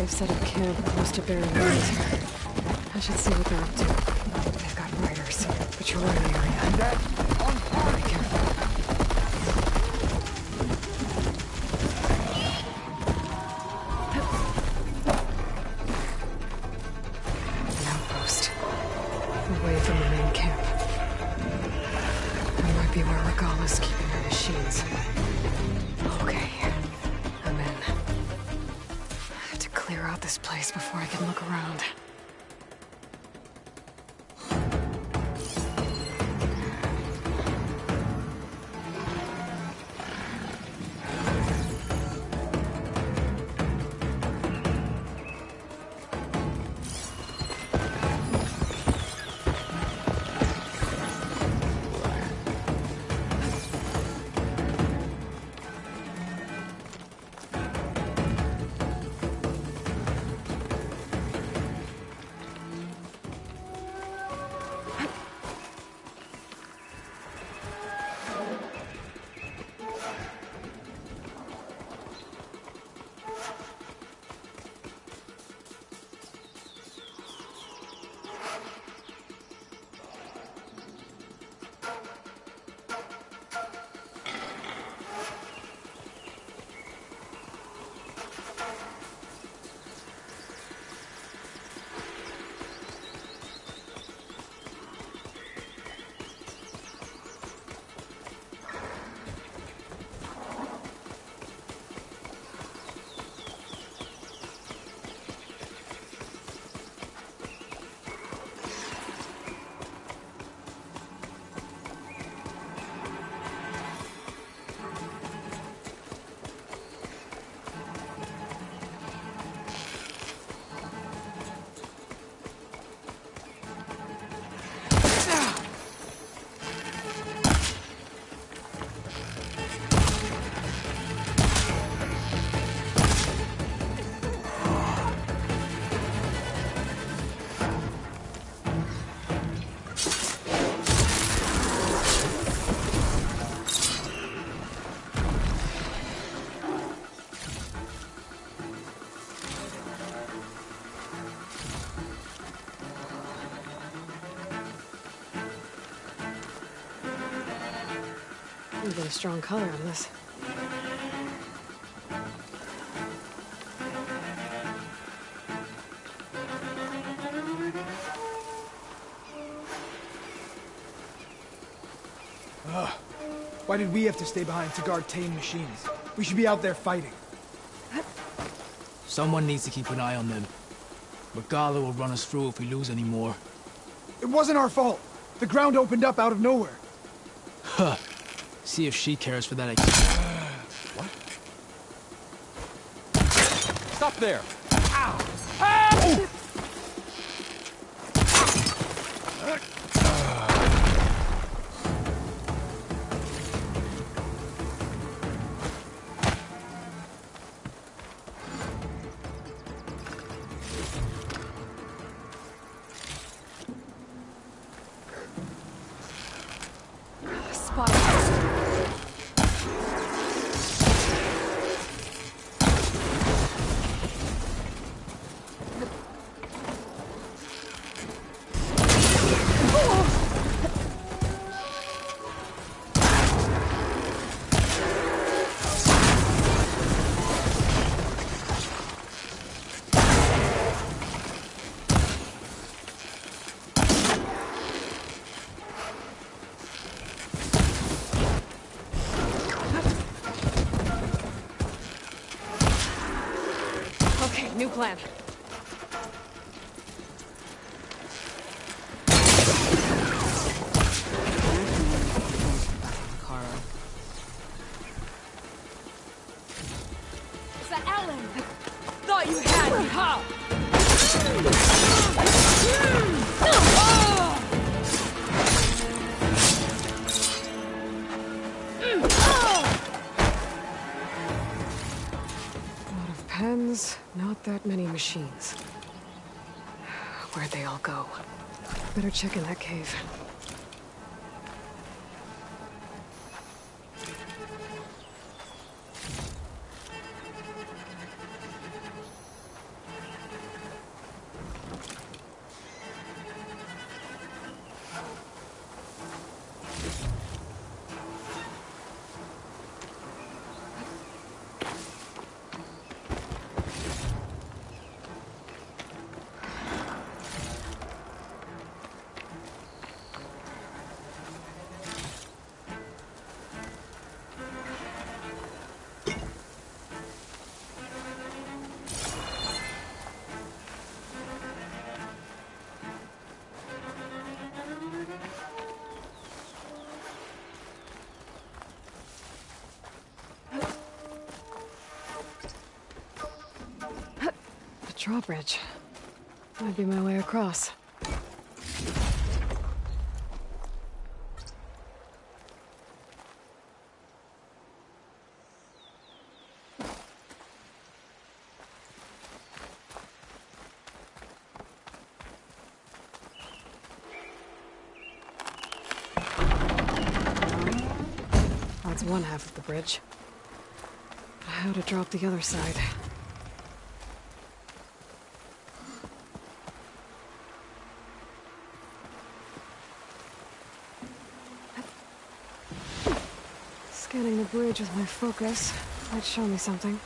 they've set up camp close to Baron Ruins. I should see what they're up to. They've got riders patrolling the area. And that on Be careful. An outpost. Away from the main camp. That might be where Regala's keeping her machines. Okay. I'm in. I have to clear out this place before I can look around. You get a strong color on this. Why did we have to stay behind to guard tame machines? We should be out there fighting. Someone needs to keep an eye on them. Regala will run us through if we lose any more. It wasn't our fault. The ground opened up out of nowhere. Huh. See if she cares for that. What? Stop there! Ow! Ah! New plan. Sir Ellen! Thought you had me, huh? Pens, not that many machines. Where'd they all go? Better check in that cave. Drawbridge. Might be my way across. That's one half of the bridge. How to drop the other side? Scanning the bridge with my focus might show me something.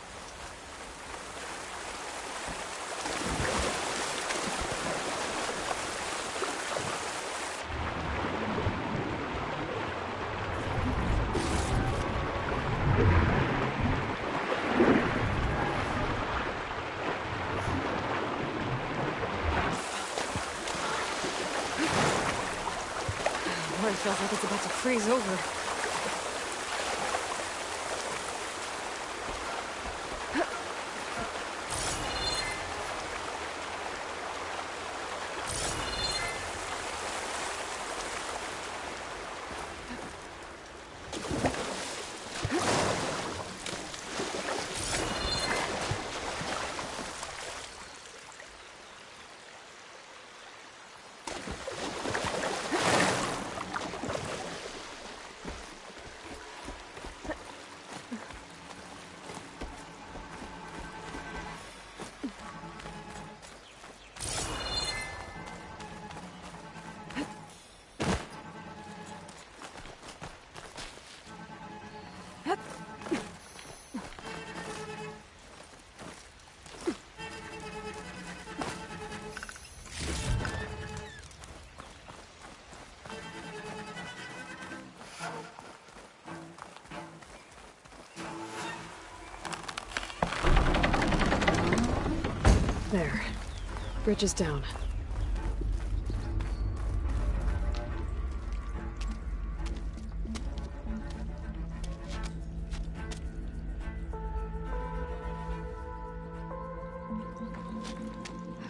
It feels like it's about to freeze over. There. Bridge is down.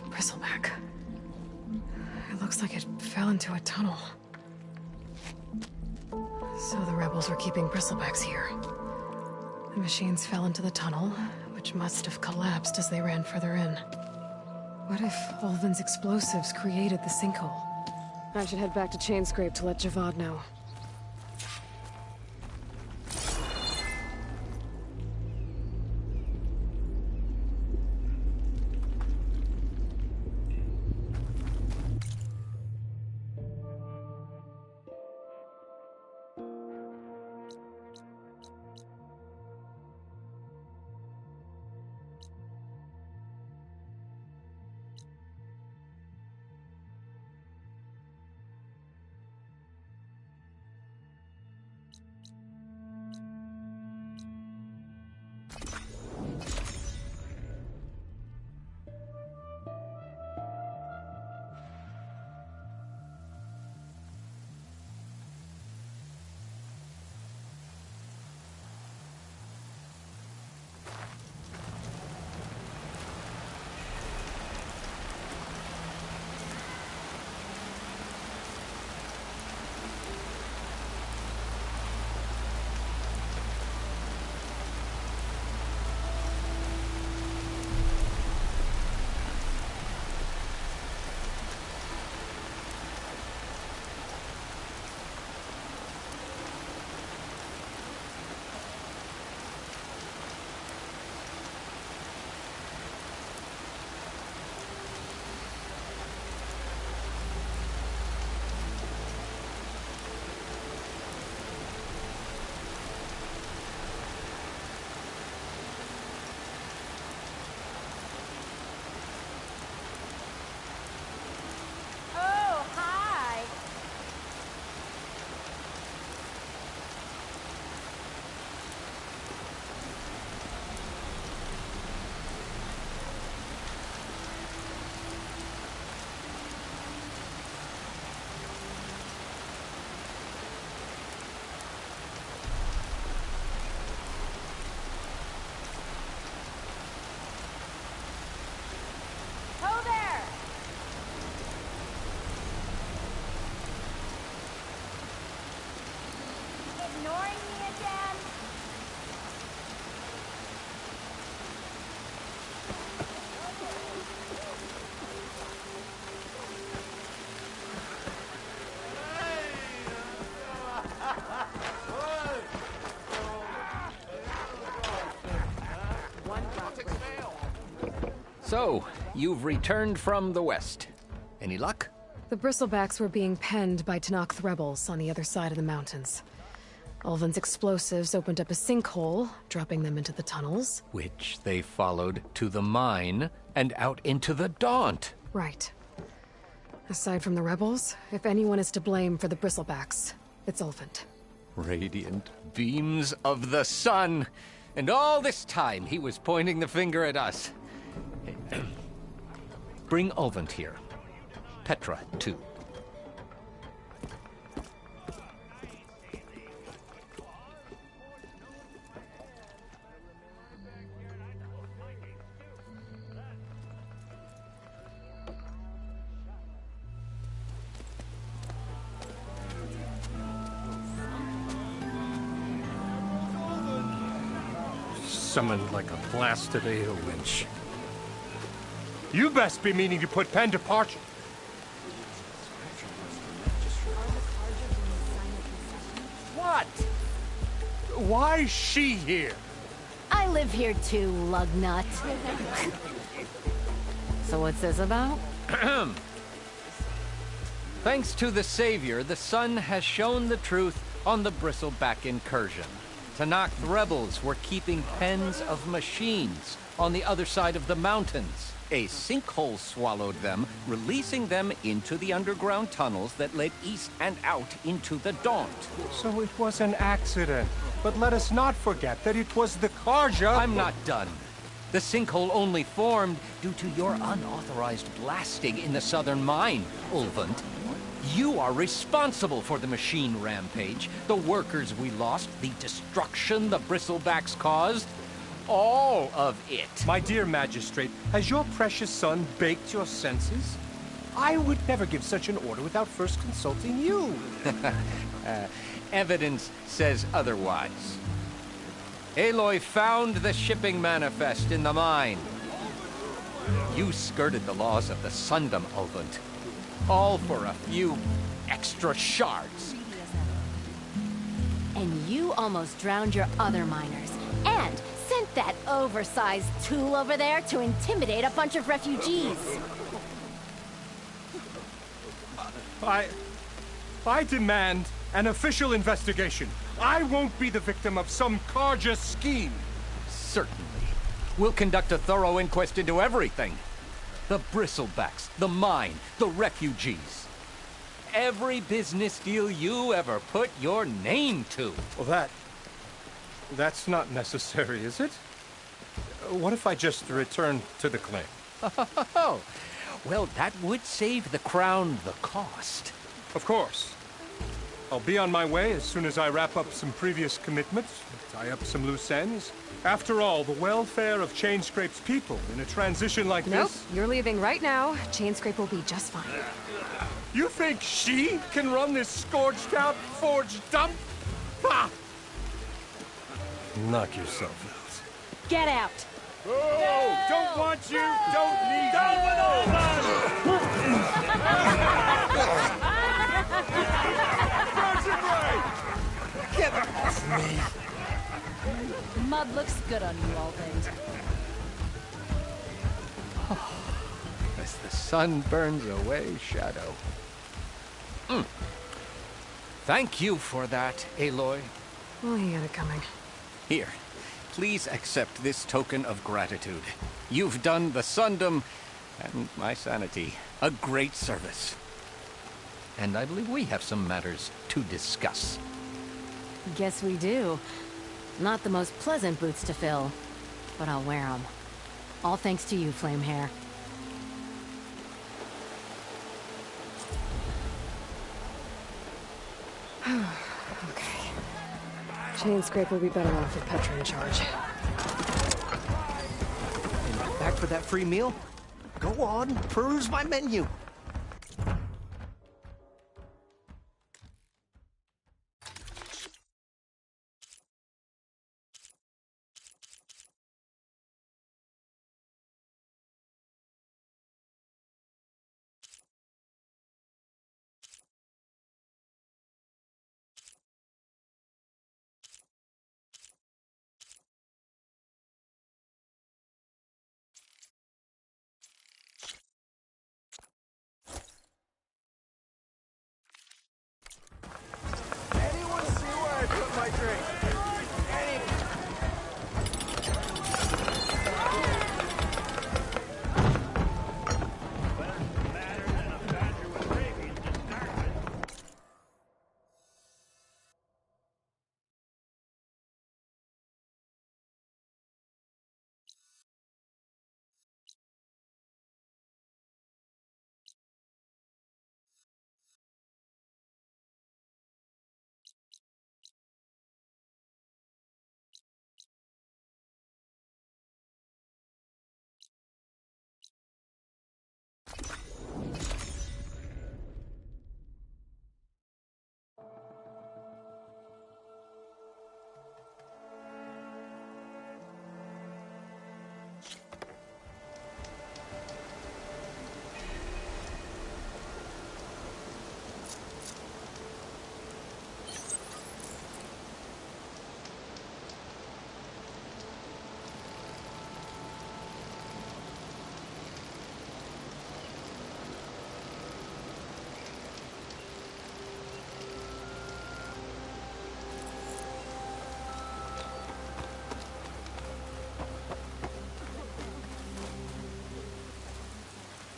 Bristleback. It looks like it fell into a tunnel. So the rebels were keeping bristlebacks here. The machines fell into the tunnel, which must have collapsed as they ran further in. What if Ulvin's explosives created the sinkhole? I should head back to Chainscrape to let Javad know. So, you've returned from the west. Any luck? The Bristlebacks were being penned by Tenakth rebels on the other side of the mountains. Ulvin's explosives opened up a sinkhole, dropping them into the tunnels. Which they followed to the mine and out into the Daunt. Right. Aside from the rebels, if anyone is to blame for the Bristlebacks, it's Ulvin. Radiant beams of the sun. And all this time he was pointing the finger at us. Bring Ulvin here. Petra, too. Summoned like a blasted ale winch. You best be meaning to put pen to parchment. What? Why's she here? I live here too, lugnut. So what's this about? Thanks to the Savior, the sun has shown the truth on the Bristleback incursion. Tenakth rebels were keeping pens of machines on the other side of the mountains. A sinkhole swallowed them, releasing them into the underground tunnels that led east and out into the Daunt. So it was an accident. But let us not forget that it was the Carja— I'm not done. The sinkhole only formed due to your unauthorized blasting in the southern mine, Ulvund. You are responsible for the machine rampage, the workers we lost, the destruction the Bristlebacks caused. All of it. My dear magistrate, has your precious son baked your senses? I would never give such an order without first consulting you. Evidence says otherwise. Aloy found the shipping manifest in the mine. You skirted the laws of the Sundom, Ulvund. All for a few extra shards. And you almost drowned your other miners. And sent that oversized tool over there to intimidate a bunch of refugees. I demand an official investigation. I won't be the victim of some Carja scheme. Certainly. We'll conduct a thorough inquest into everything. The Bristlebacks, the mine, the refugees. Every business deal you ever put your name to. Well, that's not necessary, is it? What if I just return to the claim? Oh, well, that would save the crown the cost. Of course. I'll be on my way as soon as I wrap up some previous commitments, tie up some loose ends. After all, the welfare of Chainscrape's people in a transition like Nope, this— you're leaving right now. Chainscrape will be just fine. You think she can run this scorched out, forged dump? Ha! Knock yourself out. Get out! Oh, don't want you, don't need down with Get off me! Mud looks good on you, Ulvin. As the sun burns away shadow. Thank you for that, Aloy. Well, he had it coming. Here, please accept this token of gratitude. You've done the Sundom and my sanity a great service. And I believe we have some matters to discuss. Guess we do. Not the most pleasant boots to fill, but I'll wear them. All thanks to you, Flamehair. Okay. Chainscrape will be better off with Petra in charge. Back for that free meal? Go on, peruse my menu.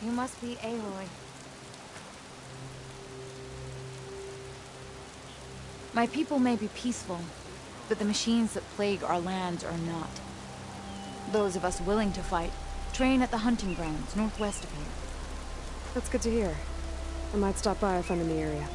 You must be Aloy. My people may be peaceful, but the machines that plague our lands are not. Those of us willing to fight train at the hunting grounds northwest of here. That's good to hear. I might stop by if I'm in the area.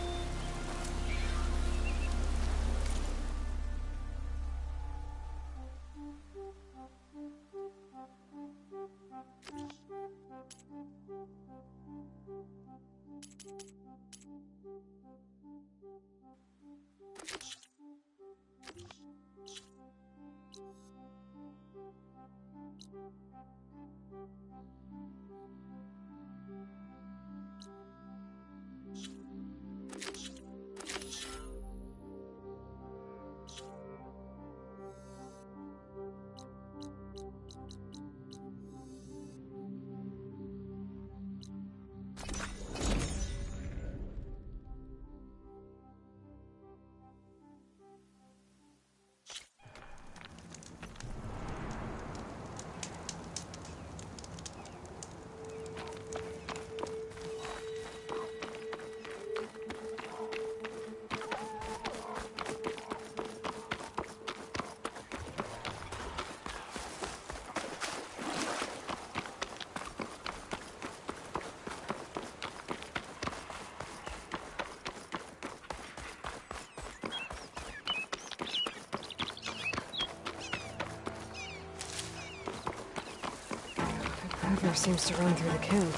River seems to run through the camp.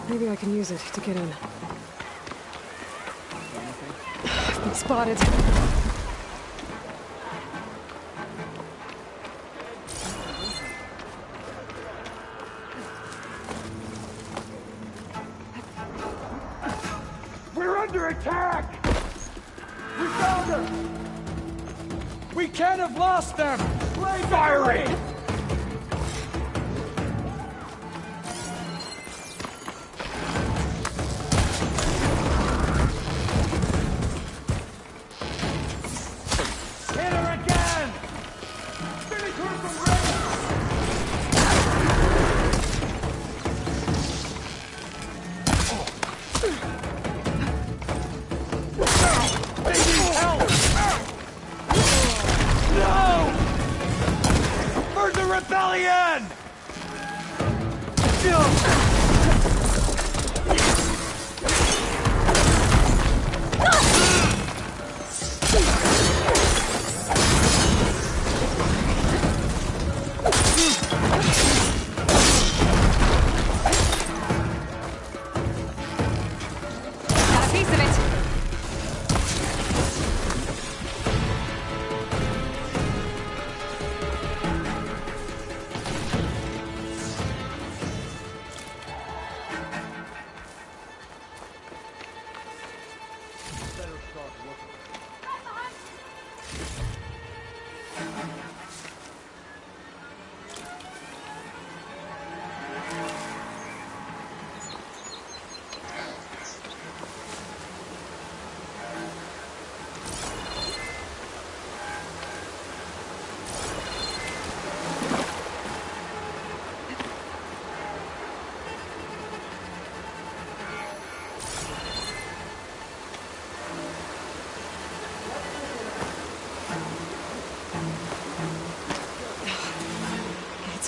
Maybe I can use it to get in. I've been spotted. We're under attack! We found her! We can't have lost them! Firing!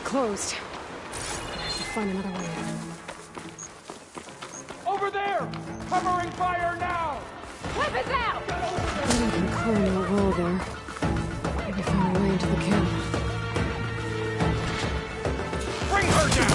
Closed. I have to find another way in. Over there! Covering fire now! Weapons out! I've been clearing that wall there. Maybe find a way into the camp. Bring her down!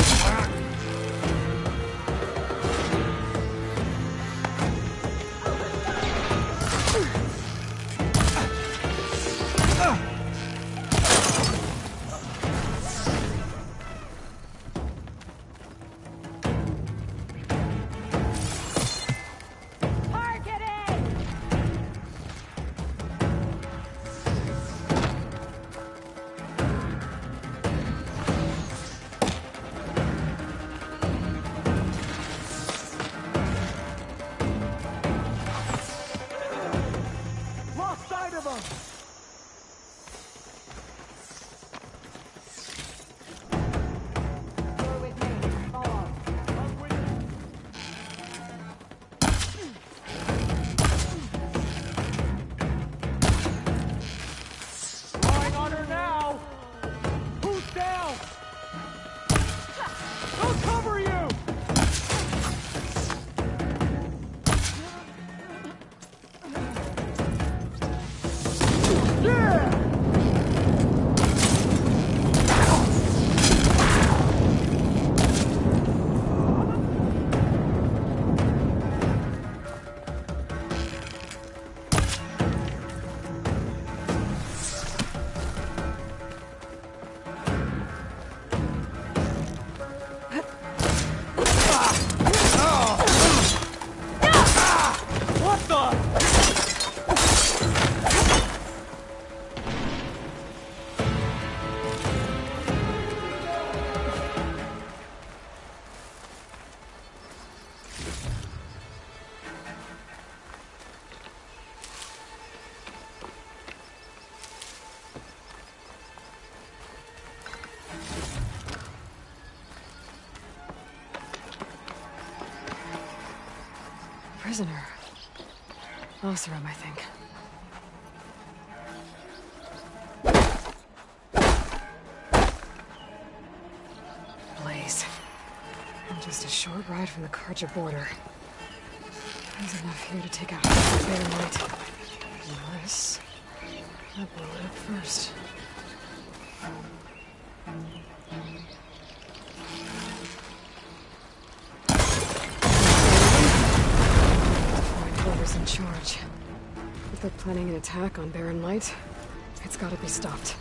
prisoner. Oseram, I think. Blaze. And just a short ride from the Karja border. There's enough here to take out the Baron Light. Unless I blow it up first. Find whoever's in charge. If they're planning an attack on Baron Light, it's gotta be stopped.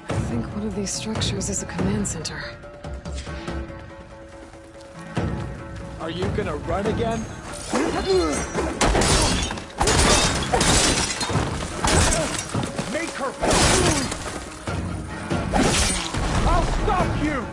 I think one of these structures is a command center. Are you gonna run again? Make her move! I'll stop you!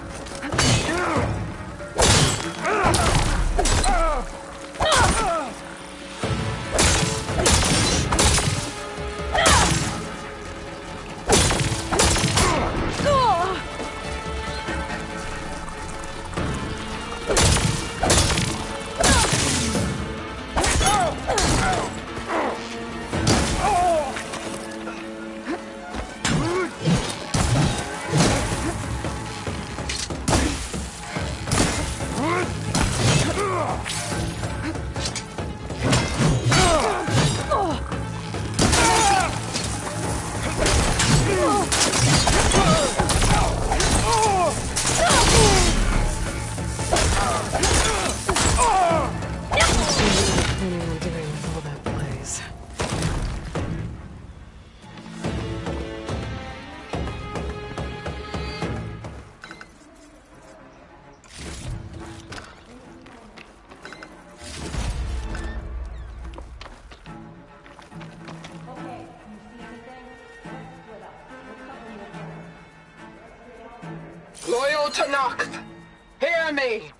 Loyal Tanakh, hear me.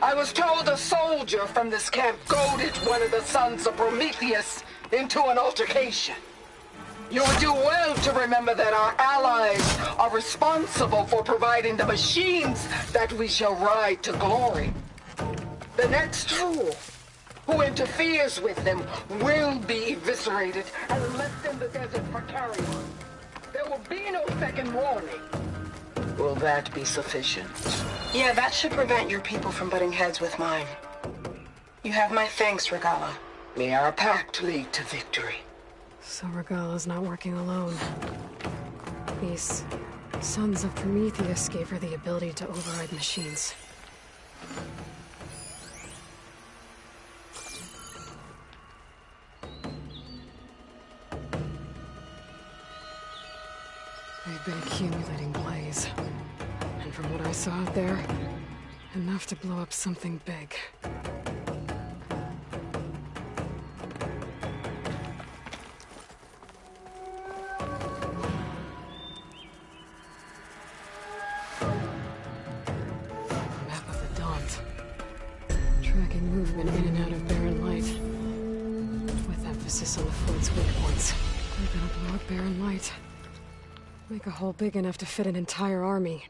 I was told a soldier from this camp goaded one of the sons of Prometheus into an altercation. You would do well to remember that our allies are responsible for providing the machines that we shall ride to glory. The next fool who interferes with them will be eviscerated and left in the desert for carrion. There will be no second warning. Will that be sufficient? Yeah, that should prevent your people from butting heads with mine. You have my thanks, Regalla. May our pact lead to victory. So Regalla's not working alone. These sons of Prometheus gave her the ability to override machines. They've been accumulating blaze. And from what I saw out there, enough to blow up something big. Map of the Daunt. Tracking movement in and out of Baron Light. With emphasis on the float's weak points. They're gonna blow up Baron Light. Make a hole big enough to fit an entire army.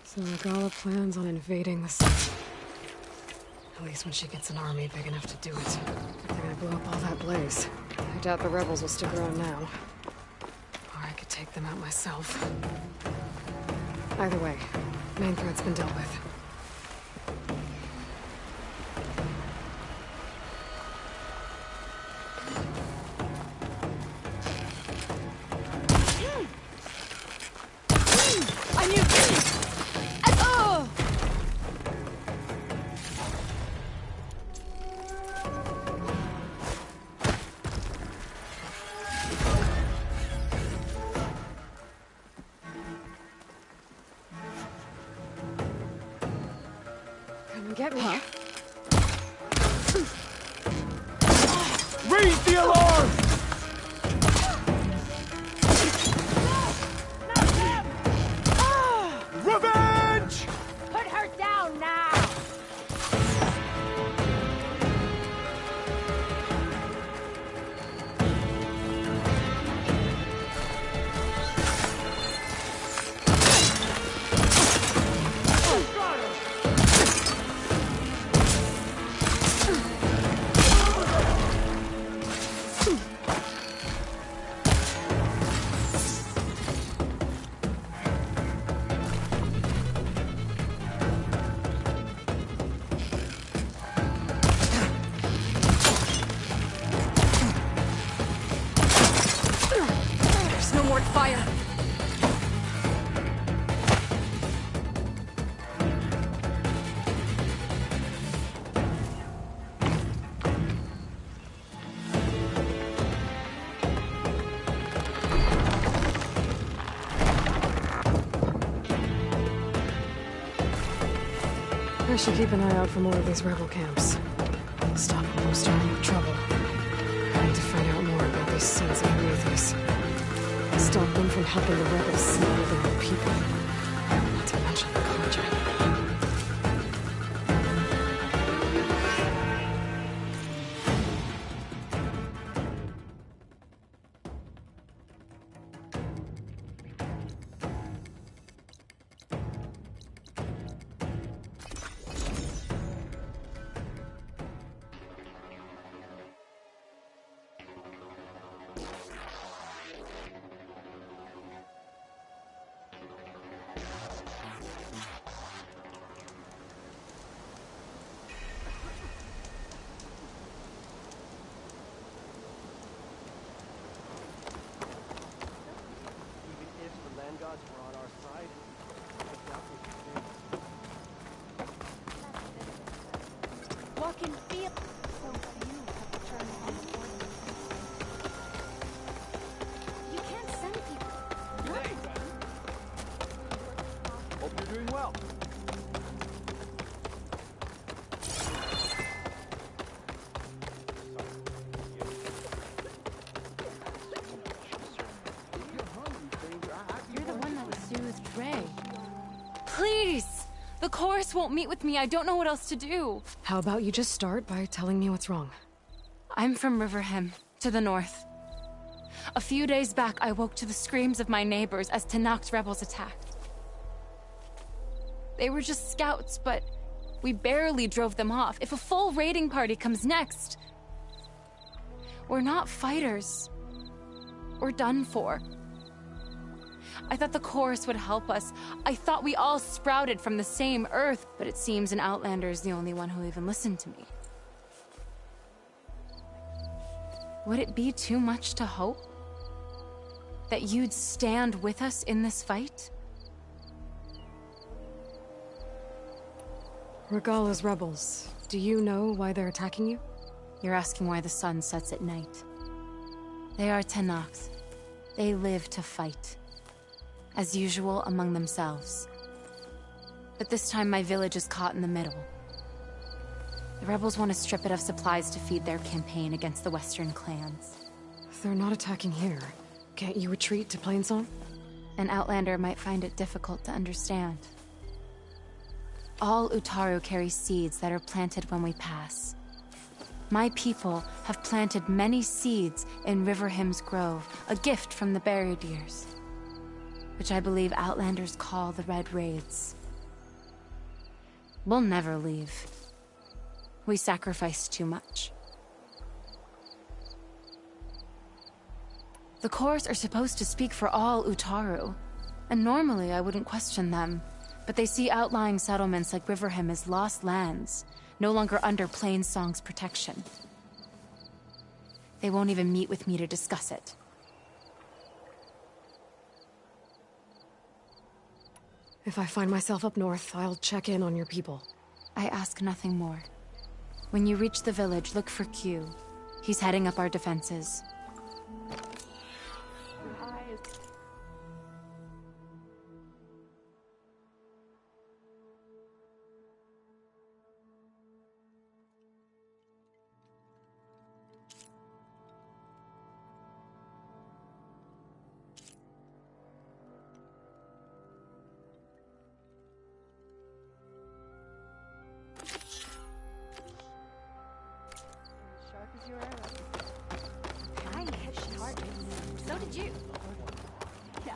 So Regalla plans on invading the city. At least when she gets an army big enough to do it. They're gonna blow up all that blaze. I doubt the rebels will stick around now. Or I could take them out myself. Either way, main threat's been dealt with. Get me. Huh? Raise the alarm! Revenge! Put her down now! Fire! I should keep an eye out for more of these rebel camps. Stop them from starting with trouble. I need to find out more about these sons of Prometheus. Stop them from helping the rebels slaughter their own people. Not to mention the Carja. Walk and feel. So few have returned home accordingly. You can't send people. Hey! Hope you're doing well. You're the one that soothed Ray. Please! The chorus won't meet with me. I don't know what else to do. How about you just start by telling me what's wrong? I'm from Riverhem, to the north. A few days back, I woke to the screams of my neighbors as Tenakth's rebels attacked. They were just scouts, but we barely drove them off. If a full raiding party comes next, we're not fighters. We're done for. I thought the chorus would help us. I thought we all sprouted from the same earth, but it seems an Outlander is the only one who even listened to me. Would it be too much to hope that you'd stand with us in this fight? Regalla's rebels. Do you know why they're attacking you? You're asking why the sun sets at night. They are Tenakth. They live to fight. As usual, among themselves. But this time my village is caught in the middle. The rebels want to strip it of supplies to feed their campaign against the Western clans. They're not attacking here. Can't you retreat to Plainsong? An Outlander might find it difficult to understand. All Utaru carry seeds that are planted when we pass. My people have planted many seeds in Riverhem's Grove, a gift from the Buried Years. which I believe Outlanders call the Red Raids. We'll never leave. We sacrificed too much. The cores are supposed to speak for all Utaru, and normally I wouldn't question them, but they see outlying settlements like Riverham as lost lands, no longer under Plainsong's protection. They won't even meet with me to discuss it. If I find myself up north, I'll check in on your people. I ask nothing more. When you reach the village, look for Q. He's heading up our defenses. So did you. Yeah.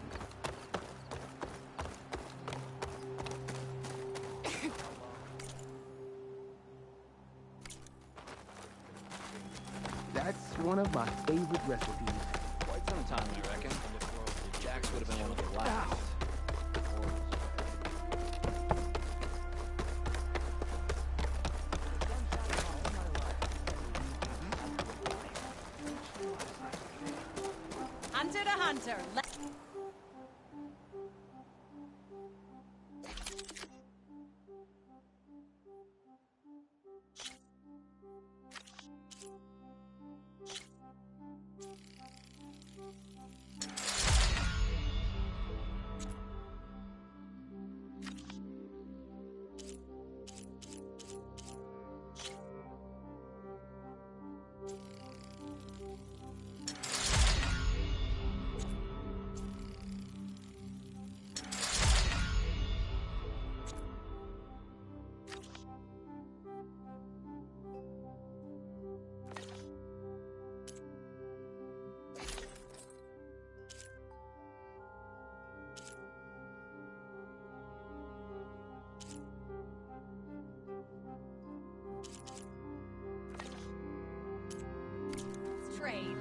That's one of my favorite recipes. Quite some time, I reckon. Jax would have been one of the last. Hunter to hunter. Trade.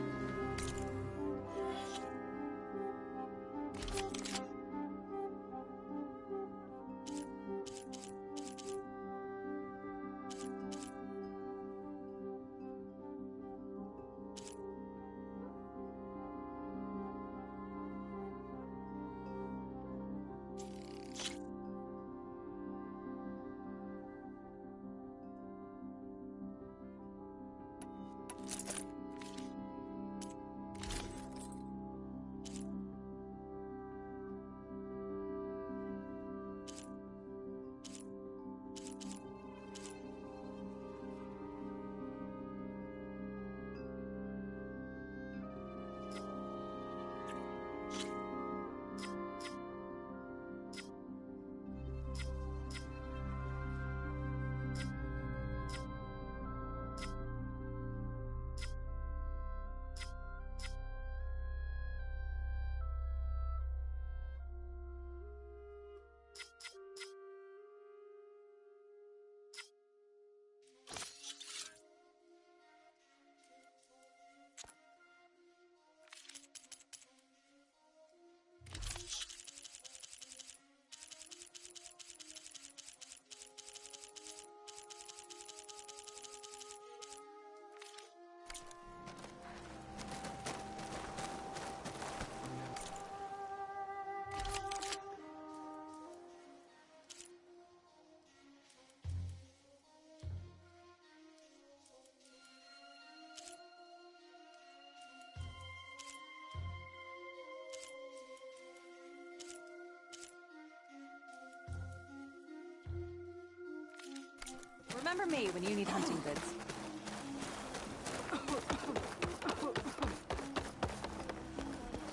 Remember me when you need hunting goods.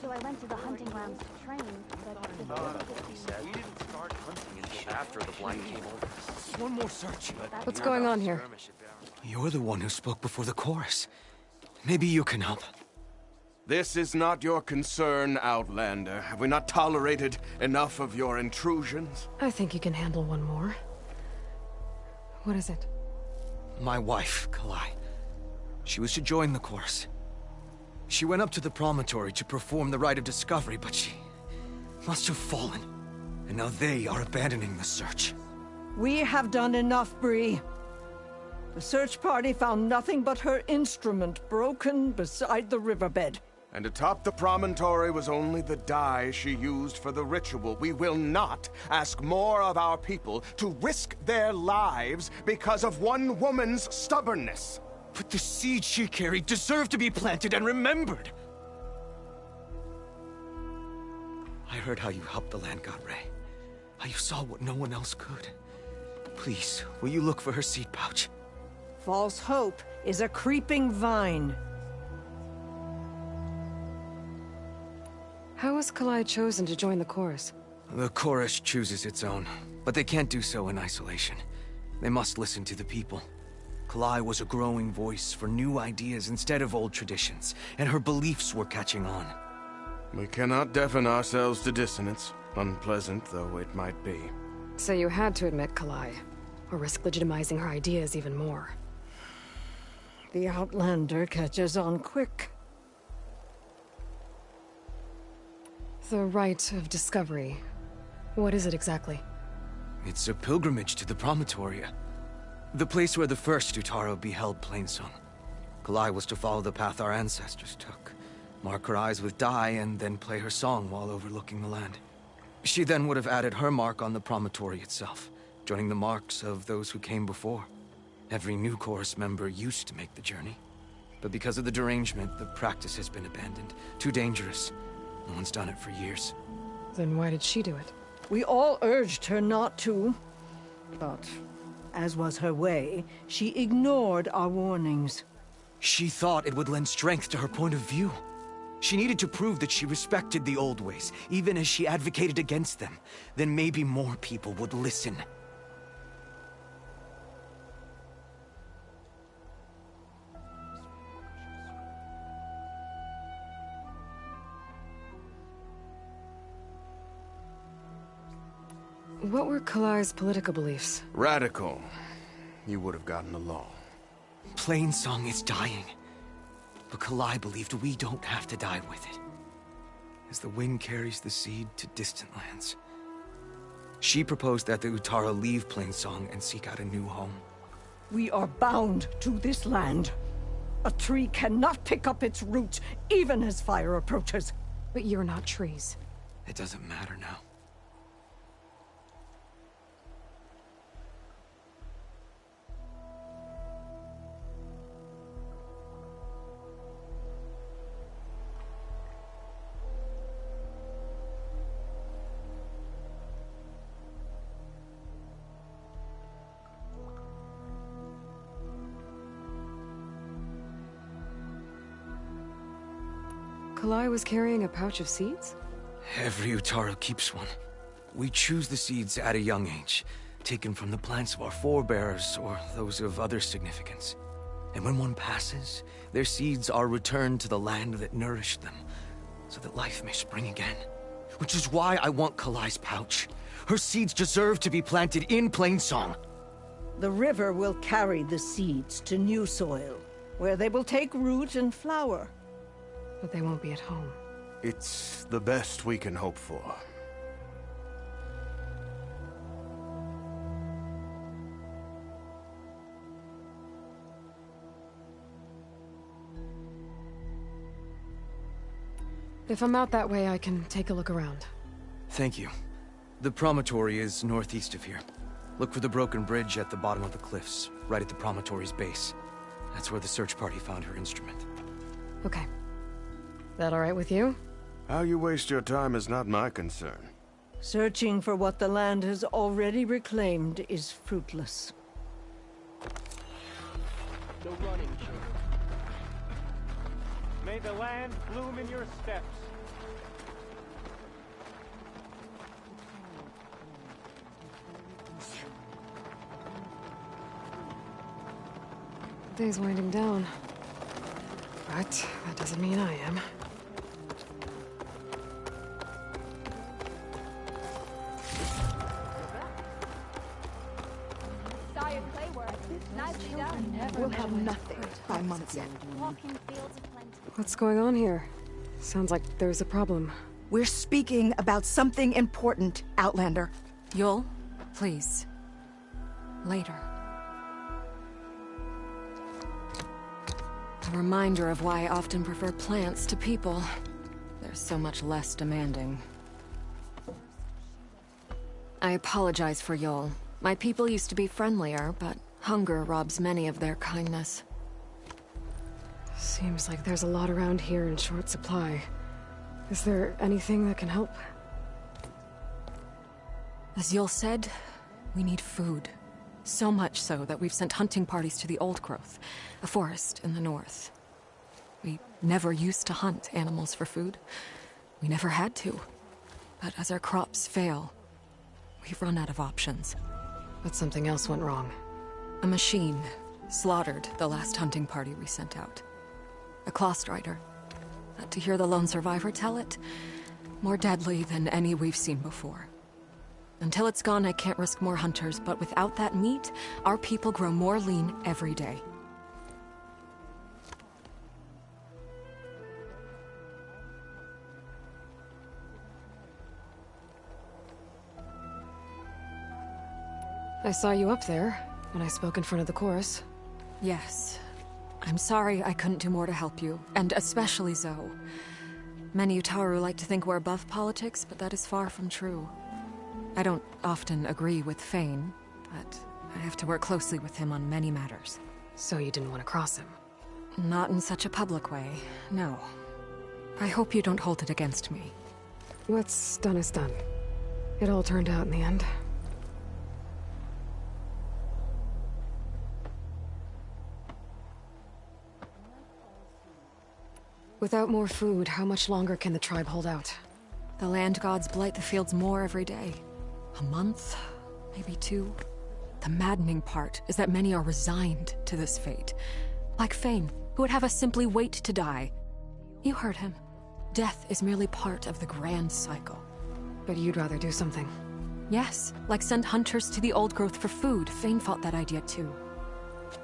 So I went to the hunting grounds to train, but He said we didn't start hunting until after the blight came over. One more search. What's going on here? You're the one who spoke before the chorus. Maybe you can help. This is not your concern, Outlander. Have we not tolerated enough of your intrusions? I think you can handle one more. What is it? My wife, Kalai. She was to join the chorus. She went up to the promontory to perform the rite of discovery, but she must have fallen. And now they are abandoning the search. We have done enough, Bree. The search party found nothing but her instrument broken beside the riverbed. And atop the promontory was only the dye she used for the ritual. We will not ask more of our people to risk their lives because of one woman's stubbornness. But the seed she carried deserved to be planted and remembered. I heard how you helped the land god Ray. How you saw what no one else could. Please, will you look for her seed pouch? False hope is a creeping vine. How was Kalai chosen to join the chorus? The chorus chooses its own, but they can't do so in isolation. They must listen to the people. Kalai was a growing voice for new ideas instead of old traditions, and her beliefs were catching on. We cannot deafen ourselves to dissonance, unpleasant though it might be. So you had to admit Kalai, or risk legitimizing her ideas even more. The Outlander catches on quick. The rite of discovery. What is it exactly? It's a pilgrimage to the Promontoria. The place where the first Utaro beheld Plainsong. Kalai was to follow the path our ancestors took. Mark her eyes with dye and then play her song while overlooking the land. She then would have added her mark on the promontory itself, joining the marks of those who came before. Every new chorus member used to make the journey. But because of the derangement, the practice has been abandoned. Too dangerous. No one's done it for years. Then why did she do it? We all urged her not to. But, as was her way, she ignored our warnings. She thought it would lend strength to her point of view. She needed to prove that she respected the old ways, even as she advocated against them. Then maybe more people would listen. What were Kalai's political beliefs? Radical. You would have gotten along. Plainsong is dying. But Kalai believed we don't have to die with it. As the wind carries the seed to distant lands. She proposed that the Utara leave Plainsong and seek out a new home. We are bound to this land. A tree cannot pick up its roots, even as fire approaches. But you're not trees. It doesn't matter now. Kalai was carrying a pouch of seeds? Every Utaro keeps one. We choose the seeds at a young age, taken from the plants of our forebears or those of other significance. And when one passes, their seeds are returned to the land that nourished them, so that life may spring again. Which is why I want Kalai's pouch. Her seeds deserve to be planted in Plainsong. The river will carry the seeds to new soil, where they will take root and flower. But they won't be at home. It's the best we can hope for. If I'm out that way, I can take a look around. Thank you. The promontory is northeast of here. Look for the broken bridge at the bottom of the cliffs, right at the promontory's base. That's where the search party found her instrument. Okay. That all right with you? How you waste your time is not my concern. Searching for what the land has already reclaimed is fruitless. The running children. May the land bloom in your steps. Day's winding down. But that doesn't mean I am. We'll have nothing by month's end. What's going on here? Sounds like there's a problem. We're speaking about something important, Outlander. Yul, please. Later. A reminder of why I often prefer plants to people. They're so much less demanding. I apologize for Yul. My people used to be friendlier, but hunger robs many of their kindness. Seems like there's a lot around here in short supply. Is there anything that can help? As Yul said, we need food. So much so that we've sent hunting parties to the Old Growth, a forest in the north. We never used to hunt animals for food. We never had to. But as our crops fail, we've run out of options. But something else went wrong. A machine slaughtered the last hunting party we sent out. A Clawstrider. But to hear the lone survivor tell it, more deadly than any we've seen before. Until it's gone, I can't risk more hunters, but without that meat, our people grow more lean every day. I saw you up there, when I spoke in front of the chorus. Yes. I'm sorry I couldn't do more to help you, and especially Zoe. Many Utaru like to think we're above politics, but that is far from true. I don't often agree with Fane, but I have to work closely with him on many matters. So you didn't want to cross him? Not in such a public way, no. I hope you don't hold it against me. What's done is done. It all turned out in the end. Without more food, how much longer can the tribe hold out? The land gods blight the fields more every day. A month? Maybe 2? The maddening part is that many are resigned to this fate. Like Fane, who would have us simply wait to die. You heard him. Death is merely part of the grand cycle. But you'd rather do something? Yes, like send hunters to the Old Growth for food. Fane fought that idea too.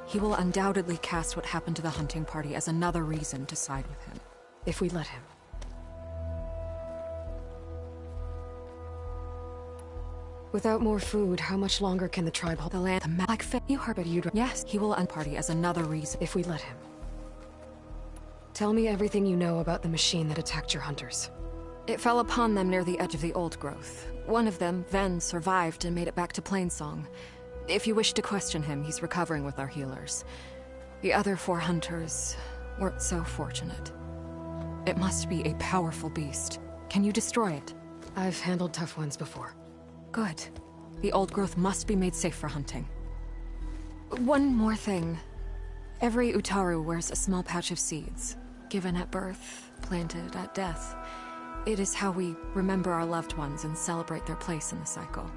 He will undoubtedly cast what happened to the hunting party as another reason to side with him. If we let him. Without more food, how much longer can the tribe hold the land? Like you heard it, you'd... Yes, he will unparty as another reason. If we let him. Tell me everything you know about the machine that attacked your hunters. It fell upon them near the edge of the Old Growth. One of them, Ven, survived and made it back to Plainsong. If you wish to question him, he's recovering with our healers. The other 4 hunters weren't so fortunate. It must be a powerful beast. Can you destroy it? I've handled tough ones before. Good. The Old Growth must be made safe for hunting. One more thing. Every Utaru wears a small pouch of seeds, given at birth, planted at death. It is how we remember our loved ones and celebrate their place in the cycle.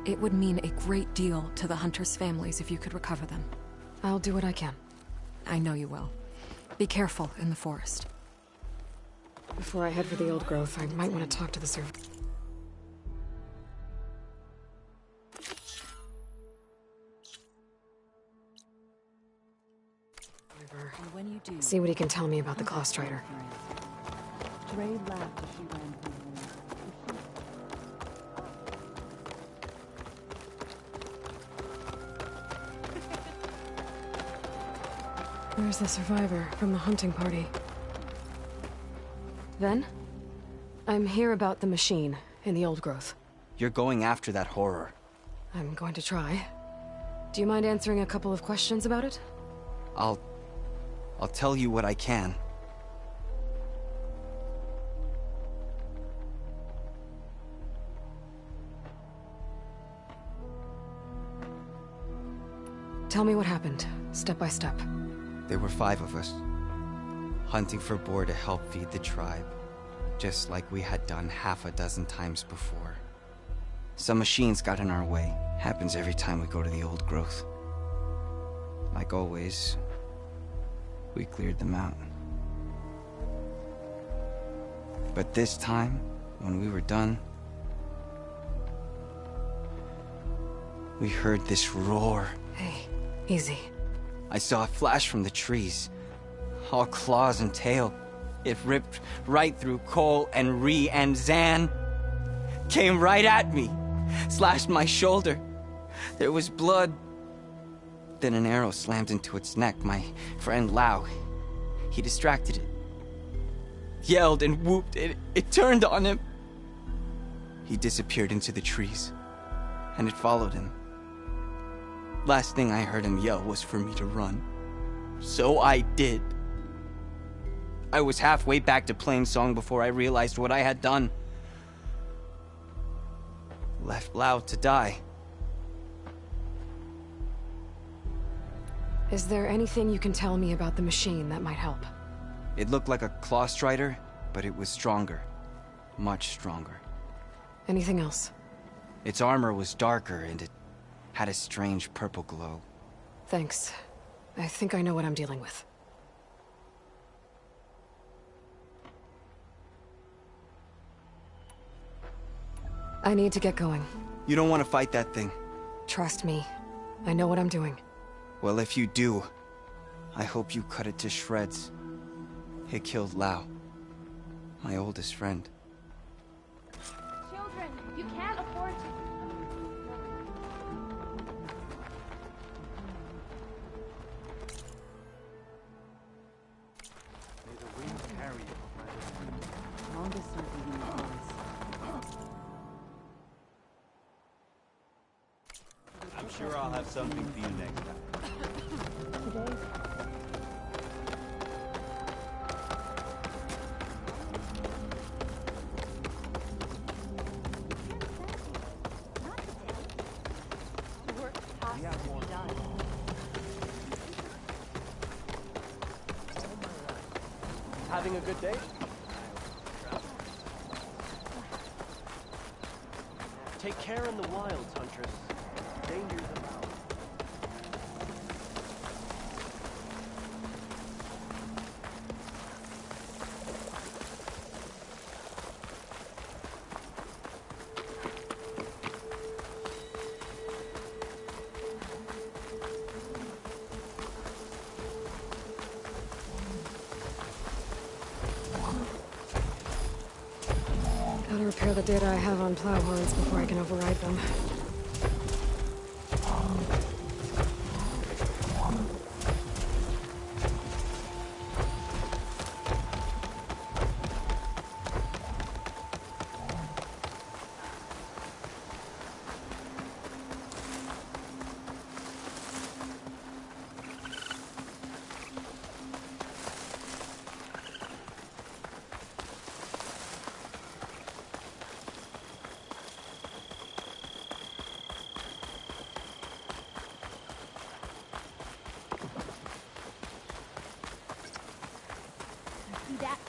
It would mean a great deal to the hunters' families if you could recover them. I'll do what I can. I know you will. Be careful in the forest. Before I head for the Old Growth, I might want to talk to the servant. See what he can tell me about the Clawstrider. Dre laughed as she ran from Where's the survivor from the hunting party? Ven? I'm here about the machine in the Old Growth. You're going after that horror. I'm going to try. Do you mind answering a couple of questions about it? I'll tell you what I can. Tell me what happened, step by step. There were 5 of us, hunting for boar to help feed the tribe, just like we had done half a dozen times before. Some machines got in our way. Happens every time we go to the Old Growth. Like always, we cleared them out. But this time, when we were done, we heard this roar. Hey, Easy. I saw a flash from the trees. All claws and tail. It ripped right through Cole and Ree, and Zan came right at me. Slashed my shoulder. There was blood. Then an arrow slammed into its neck. My friend Lau, he distracted it. Yelled and whooped. It turned on him. He disappeared into the trees, and it followed him. Last thing I heard him yell was for me to run. So I did. I was halfway back to Plainsong before I realized what I had done. Left Lau to die. Is there anything you can tell me about the machine that might help? It looked like a claw strider, but it was stronger. Much stronger. Anything else? Its armor was darker, and it had a strange purple glow. Thanks. I think I know what I'm dealing with. I need to get going. You don't want to fight that thing. Trust me. I know what I'm doing. Well, if you do, I hope you cut it to shreds. It killed Lau, my oldest friend. Children, you can't afford to... May the wind carry you, my Longest circle in the forest. I'm sure I'll have something for you next time. Today... Having a good day? Take care in the wilds, Huntress. Dangers abound. Gotta repair the data I have on plowhorns before I can override them. See that?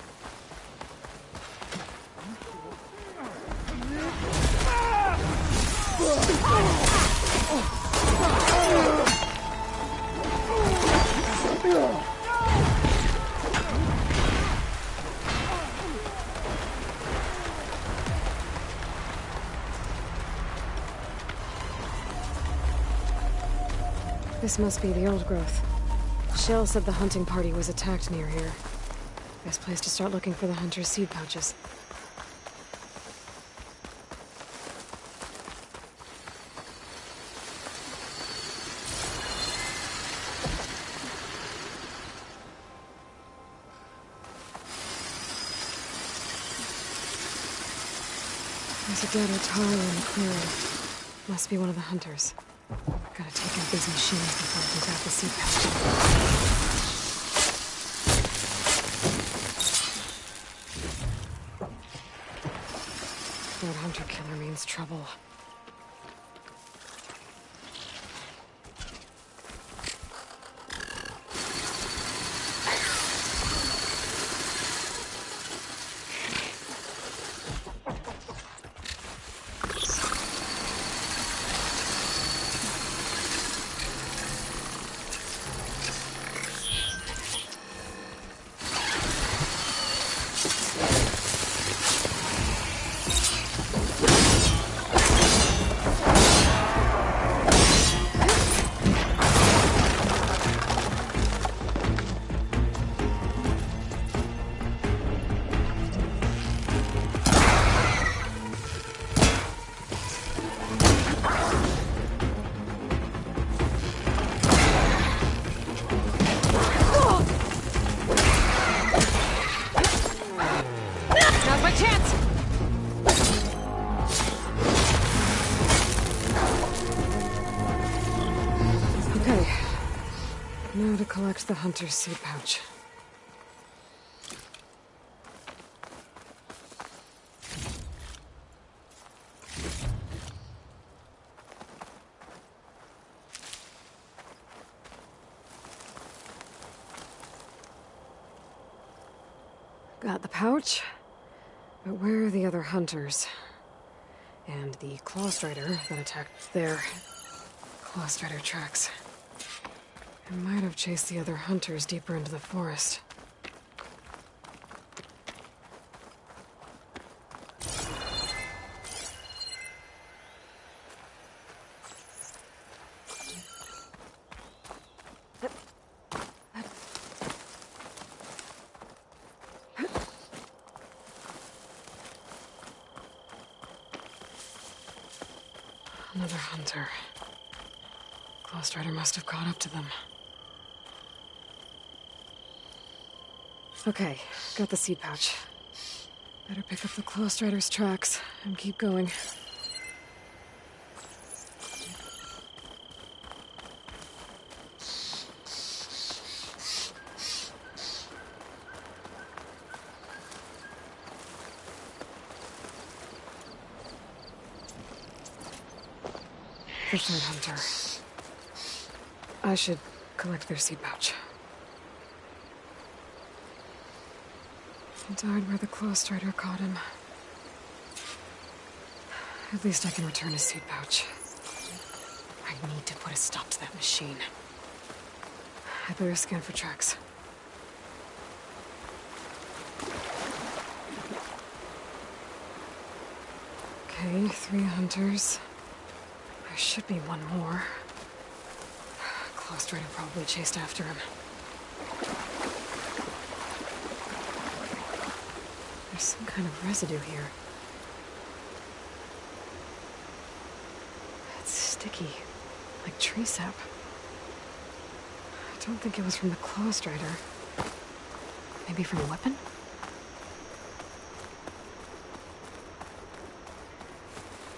This must be the old growth. Shell said the hunting party was attacked near here. Best place to start looking for the hunter's seed pouches. There's a dead Otaro in the clearing. Must be one of the hunters. Gotta take out these machines before I can grab the seed pouch. That hunter killer means trouble. chance! Okay. Now to collect the hunter's seed pouch. Got the pouch, but where are the other hunters? And the Clawstrider that attacked their Clawstrider tracks. I might have chased the other hunters deeper into the forest. Another hunter. Clawstrider must have caught up to them. Okay, got the seed pouch. Better pick up the Clawstrider's tracks and keep going. The third hunter. I should collect their seed pouch. He died where the Clawstrider caught him. At least I can return his seed pouch. I need to put a stop to that machine. I better scan for tracks. Okay, 3 hunters. There should be one more. Clawstrider probably chased after him. There's some kind of residue here. It's sticky, like tree sap. I don't think it was from the Clawstrider. Maybe from a weapon?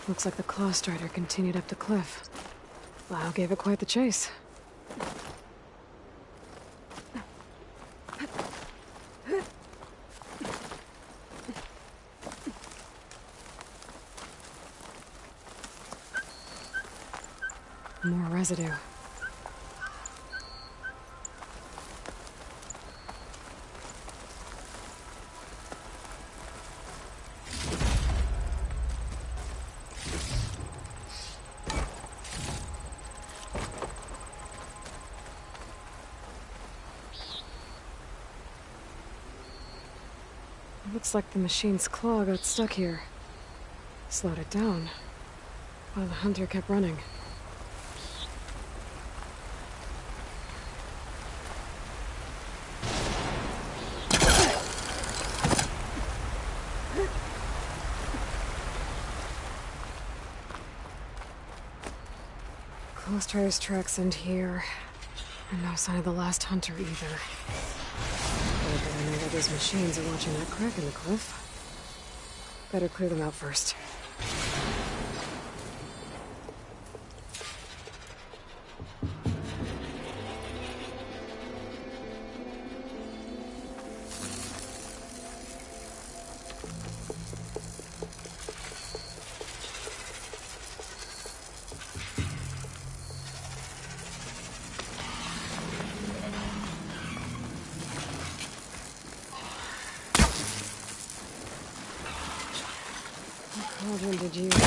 Looks like the Clawstrider continued up the cliff. Lau gave it quite the chase. More residue. Looks like the machine's claw got stuck here. Slowed it down, while the hunter kept running. Clawstrider's tracks end here, and no sign of the last hunter either. I know that those machines are watching that crack in the cliff. Better clear them out first. When did you... Not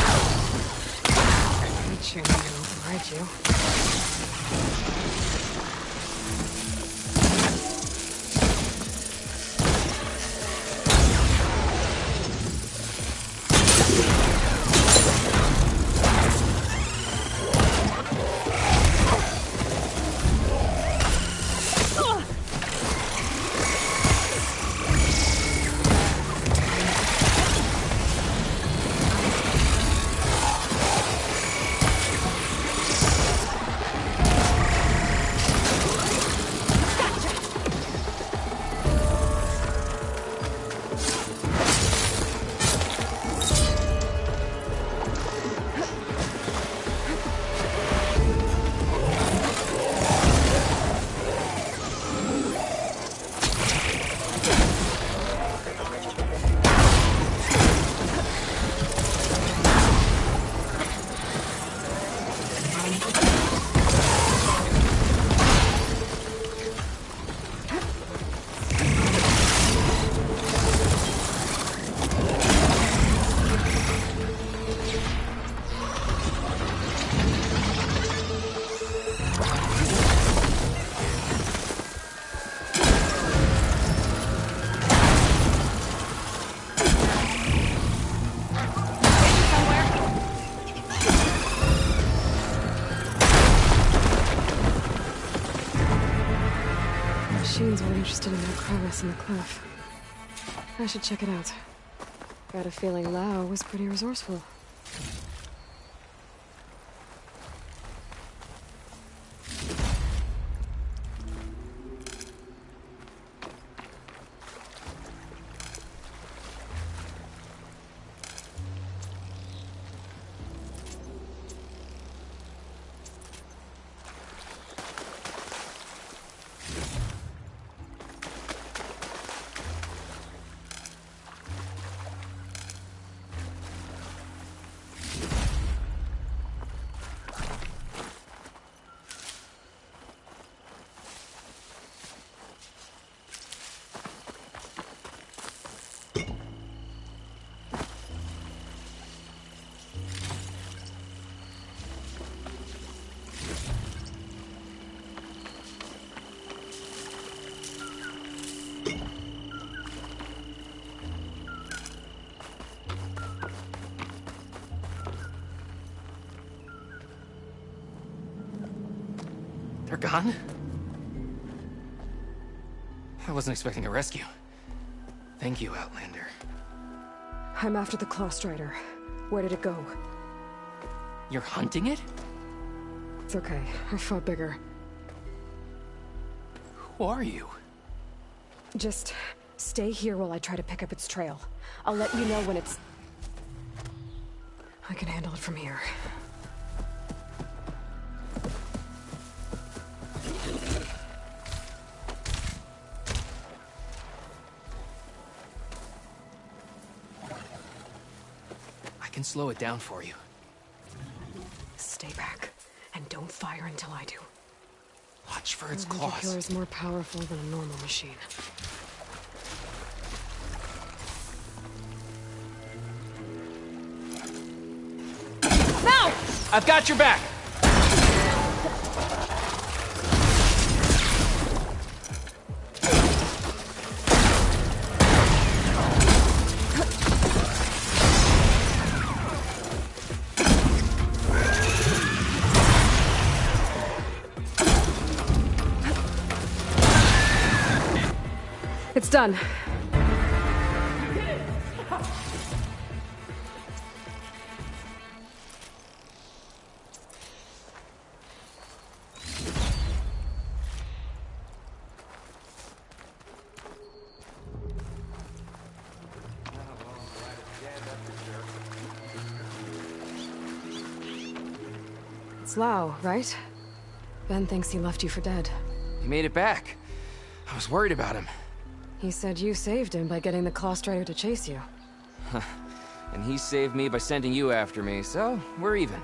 sure I'm gonna override you. interested in that crevice in the cliff. I should check it out. Got a feeling Lau was pretty resourceful. They're gone? I wasn't expecting a rescue. Thank you, Outlander. I'm after the Claw Strider. Where did it go? You're hunting it? It's okay. I fought bigger. Who are you? Just stay here while I try to pick up its trail. I'll let you know when it's... I can handle it from here. I can slow it down for you. Stay back, and don't fire until I do. Watch for its The claws. Killer is more powerful than a normal machine. No! I've got your back! It's done. It's Lau, right? Ben thinks he left you for dead. He made it back. I was worried about him. He said you saved him by getting the Claw Strider to chase you. And he saved me by sending you after me, so we're even.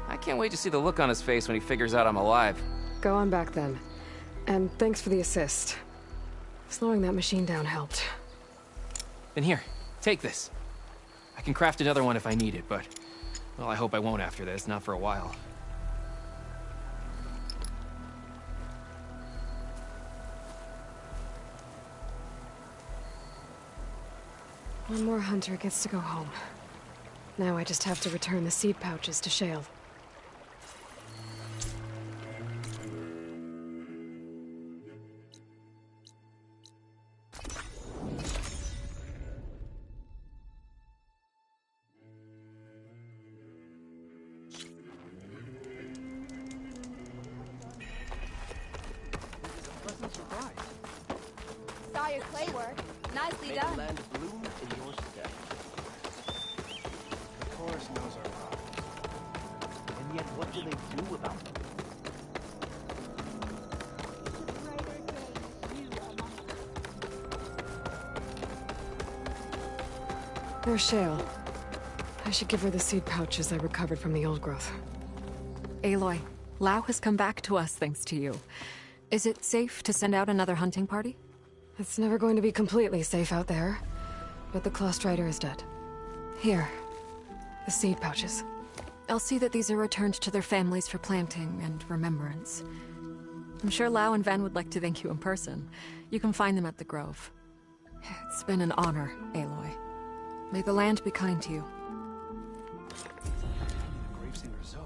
I can't wait to see the look on his face when he figures out I'm alive. Go on back then. And thanks for the assist. Slowing that machine down helped. Then here, take this. I can craft another one if I need it, but... well, I hope I won't after this, not for a while. One more hunter gets to go home. Now I just have to return the seed pouches to Shale. Saw your clay work. Nicely Made done. the land bloom in your step. The Taurus knows our problems. And yet, what do they do about them? There's Shale. I should give her the seed pouches I recovered from the old growth. Aloy, Lau has come back to us thanks to you. Is it safe to send out another hunting party? It's never going to be completely safe out there, but the Claw Strider is dead. Here, the seed pouches. I'll see that these are returned to their families for planting and remembrance. I'm sure Lau and Ven would like to thank you in person. You can find them at the Grove. It's been an honor, Aloy. May the land be kind to you. Gravesinger Zoe.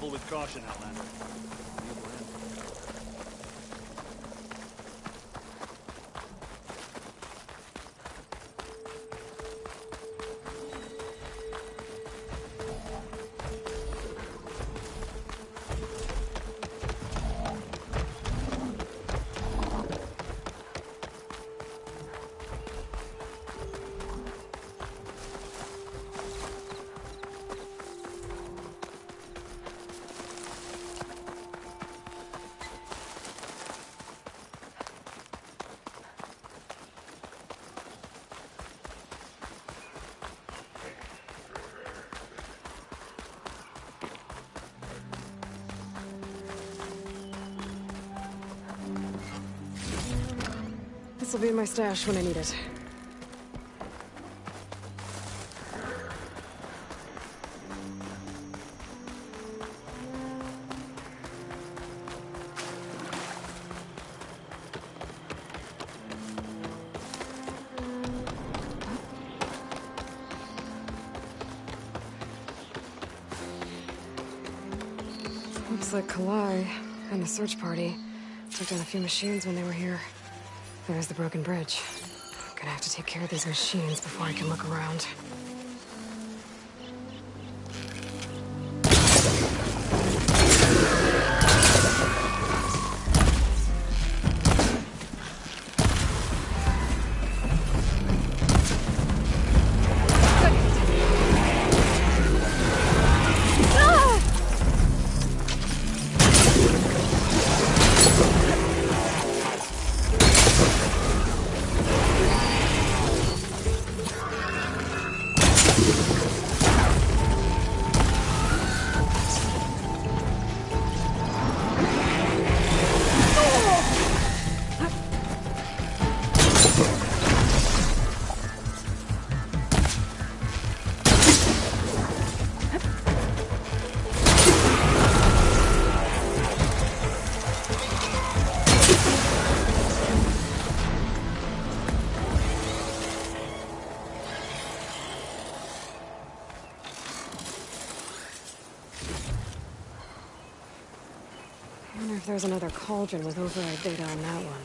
Travel with caution, Outlander. This will be in my stash when I need it. Looks like Kalai and the search party took down a few machines when they were here. There's the broken bridge. I'm gonna have to take care of these machines before I can look around. I wonder if there's another cauldron with override data on that one.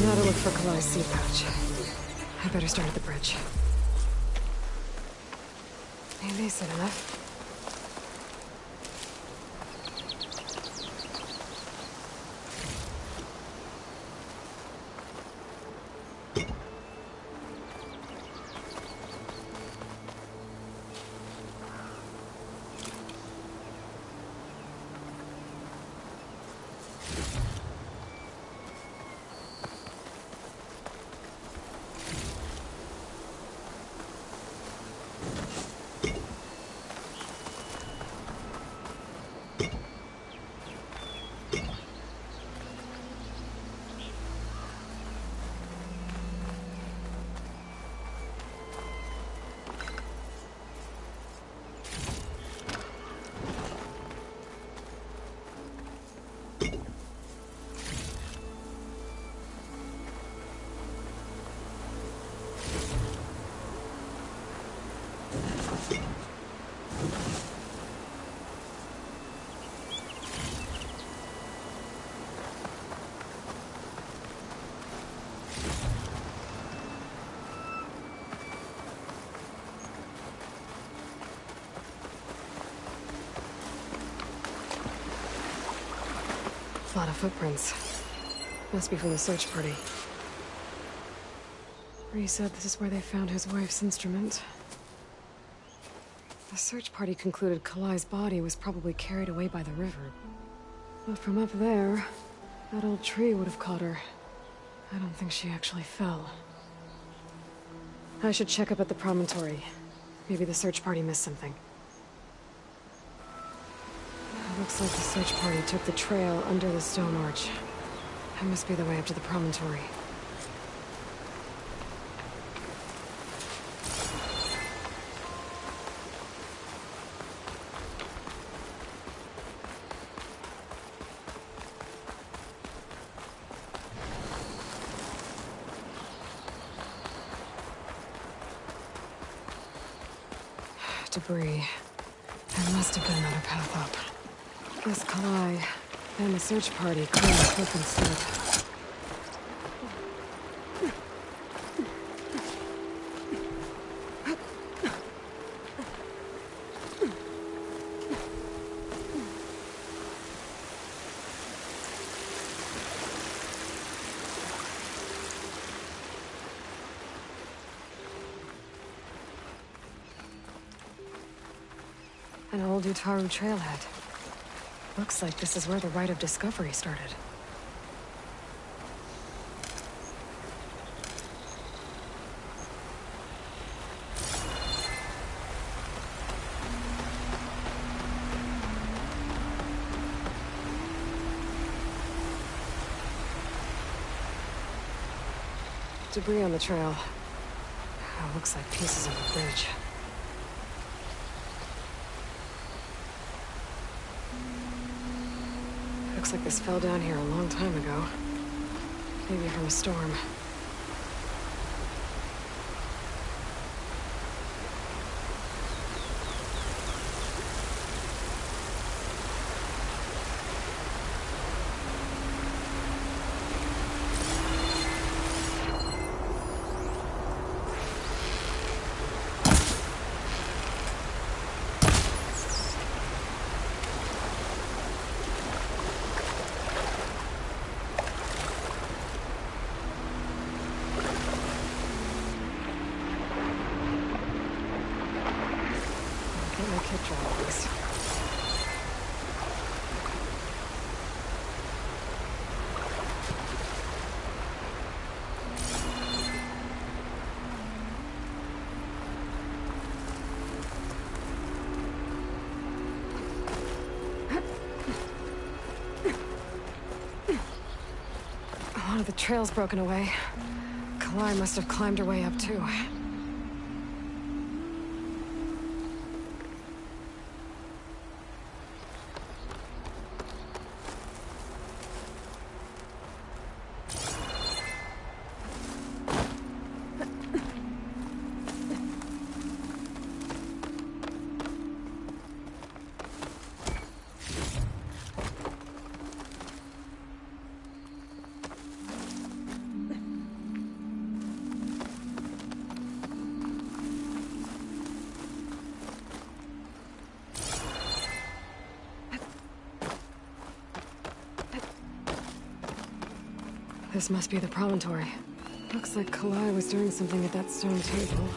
Now to look for Kalai's seed pouch. I better start at the bridge. Maybe said enough. A lot of footprints. Must be from the search party. Bree said this is where they found his wife's instrument. The search party concluded Kalai's body was probably carried away by the river. But from up there, that old tree would have caught her. I don't think she actually fell. I should check up at the promontory. Maybe the search party missed something. Looks like the search party took the trail under the stone arch. That must be the way up to the promontory. Debris. There must have been another path up. Guess Kalai and the search party cleared the cliff instead. An old Utaru trailhead. Looks like this is where the Rite of Discovery started. Debris on the trail. Looks like pieces of a bridge. Looks like this fell down here a long time ago. Maybe from a storm. One of the trail's broken away. Kalai must have climbed her way up too. This must be the promontory. Looks like Kalai was doing something at that stone table.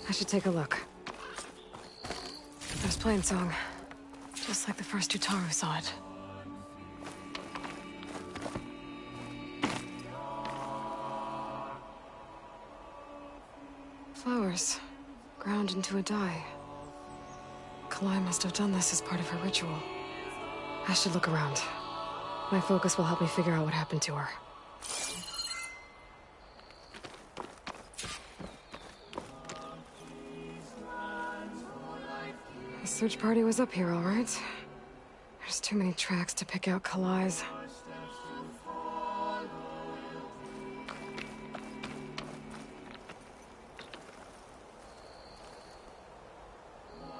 I should take a look. There's Plainsong. Just like the first Utaru saw it. Flowers. Ground into a dye. Kalai must have done this as part of her ritual. I should look around. My focus will help me figure out what happened to her. The search party was up here, all right. There's too many tracks to pick out Kalai's.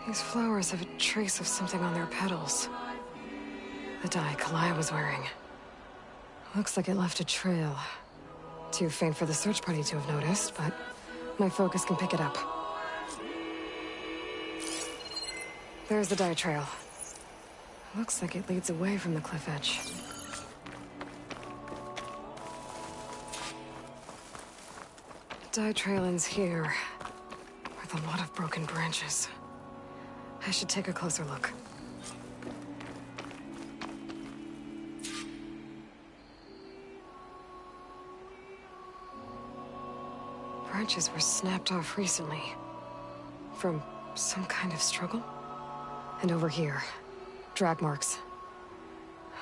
These flowers have a trace of something on their petals. The dye Kalai was wearing. Looks like it left a trail. Too faint for the search party to have noticed, but my focus can pick it up. There's the dye trail. Looks like it leads away from the cliff edge. Dye trail ends here, with a lot of broken branches. I should take a closer look. branches were snapped off recently. From some kind of struggle? And over here, drag marks.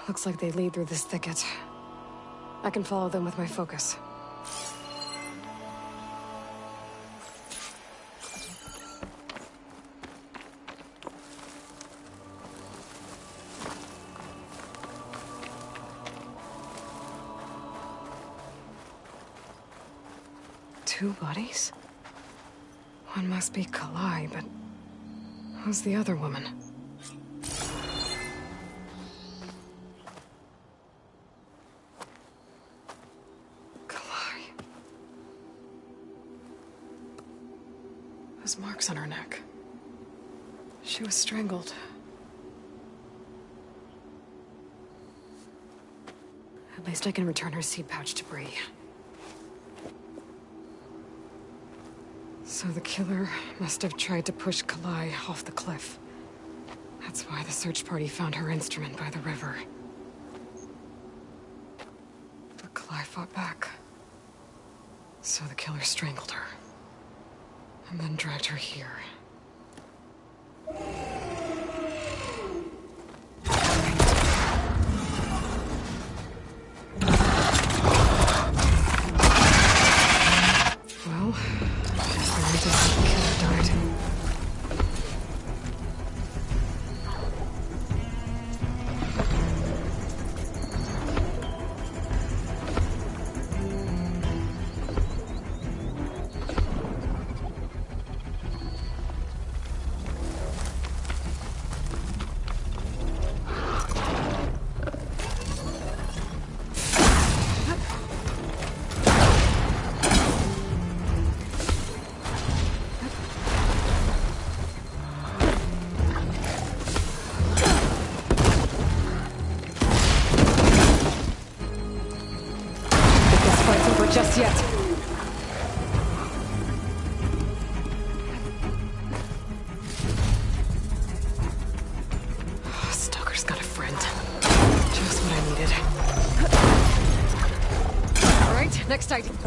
Looks like they lead through this thicket. I can follow them with my focus. Two bodies? One must be Kalai, but who's the other woman? Kalai. Those marks on her neck. She was strangled. At least I can return her seed pouch to Bree. So the killer must have tried to push Kalai off the cliff. That's why the search party found her instrument by the river. But Kalai fought back. So the killer strangled her. And then dragged her here. Well, the killer died. Just yet. Stalker's got a friend. Just what I needed. All right, next item.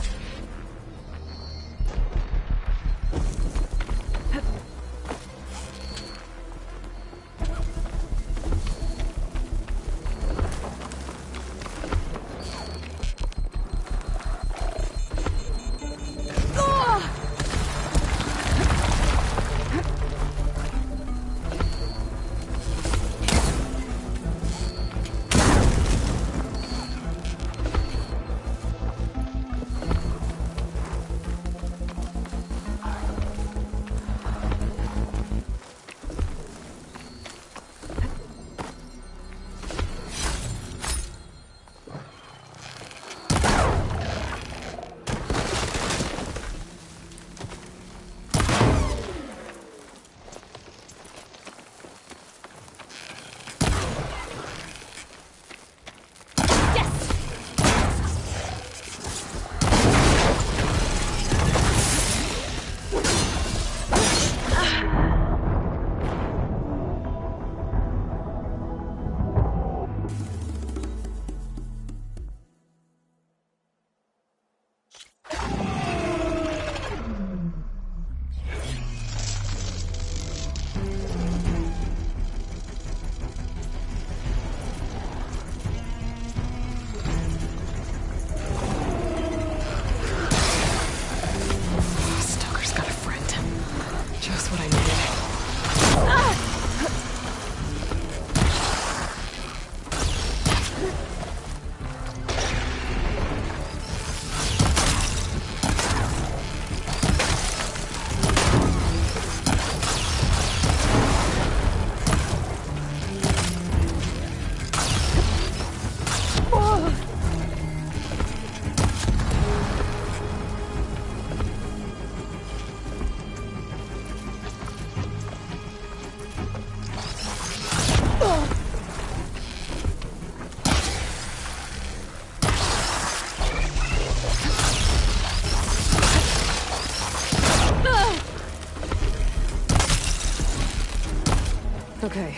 Okay.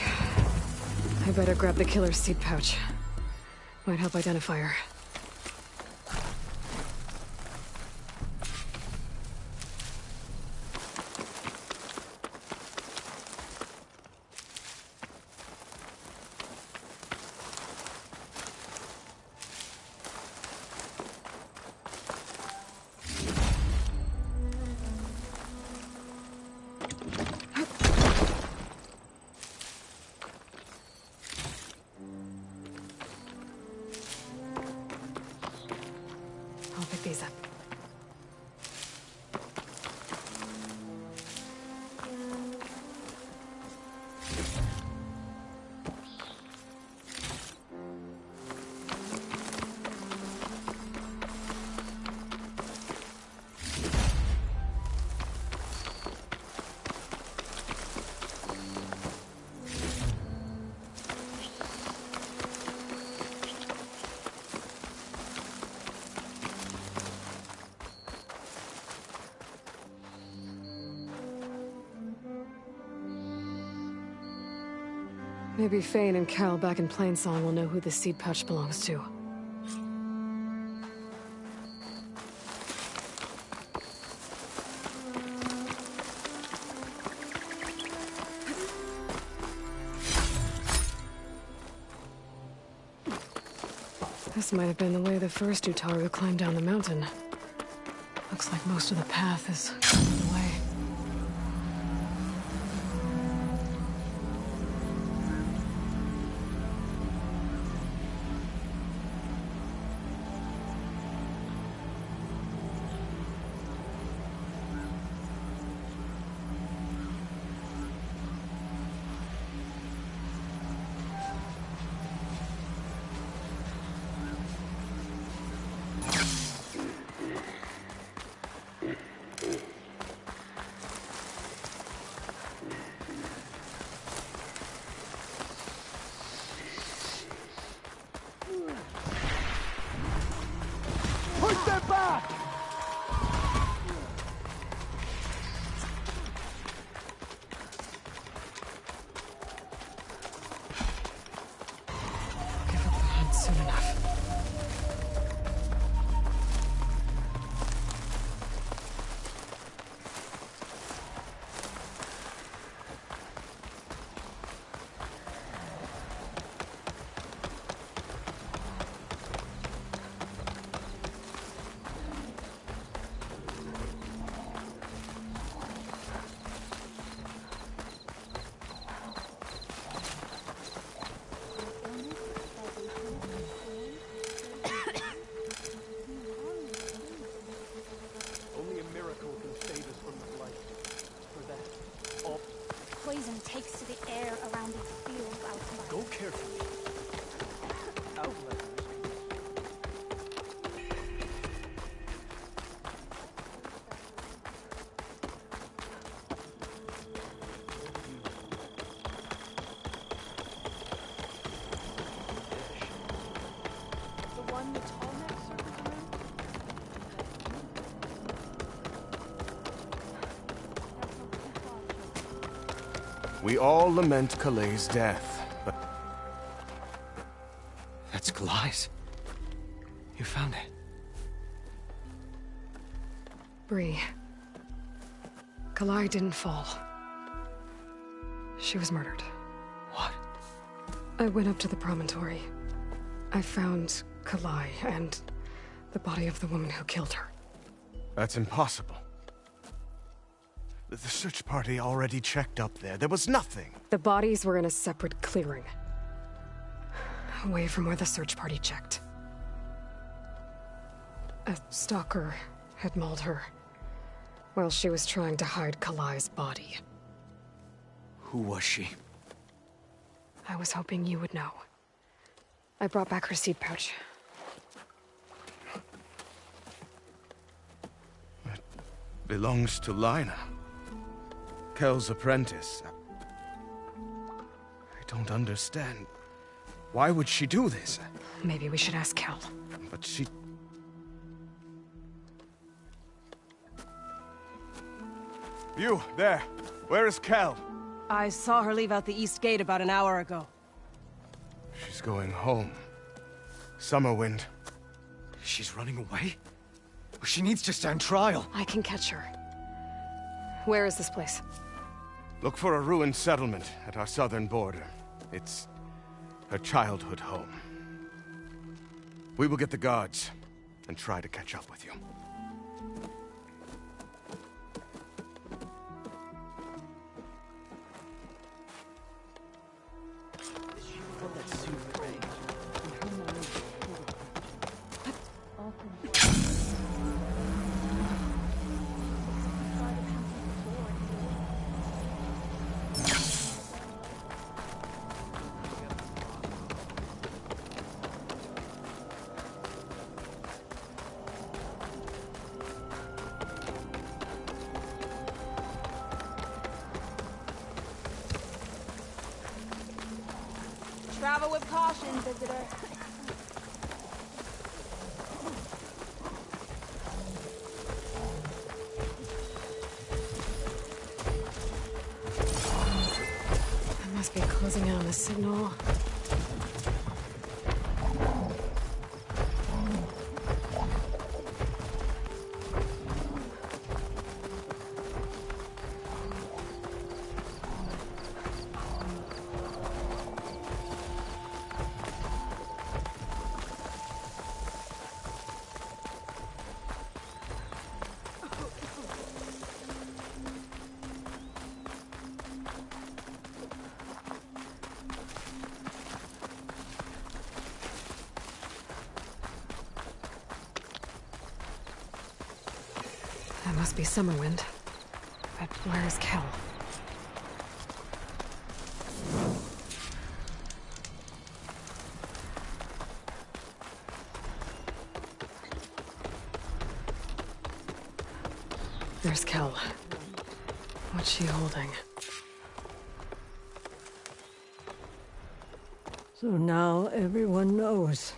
I better grab the killer's seed pouch. Might help identify her. Maybe Fane and Cal back in Plainsong will know who this seed pouch belongs to. This might have been the way the first Utaru climbed down the mountain. Looks like most of the path is cleared away. Push them back! Give up the hunt soon enough. Only a miracle can save us from the blight. For that, all Poison takes to the air around these fields outside. go carefully. Outlet. The one the tall neck circles around? We all lament Kalei's death, but That's Kalai's. You found it. Bree. Kalai didn't fall. She was murdered. What? I went up to the promontory. I found Kalai and the body of the woman who killed her. that's impossible. The search party already checked up there. There was nothing. The bodies were in a separate clearing. Away from where the search party checked. A stalker had mauled her while she was trying to hide Kalai's body. Who was she? I was hoping you would know. I brought back her seed pouch. It belongs to Lina. Kel's apprentice. I don't understand. Why would she do this? Maybe we should ask Kel. But she... You, there. Where is Kel? I saw her leave out the east gate about an hour ago. She's going home. Summerwind. She's running away? She needs to stand trial. I can catch her. Where is this place? Look for a ruined settlement at our southern border. It's her childhood home. We will get the guards and try to catch up with you. Travel with caution, visitor. That must be close. closing in on the signal. That must be Summerwind. But where's Kel? There's Kel. What's she holding? So now everyone knows.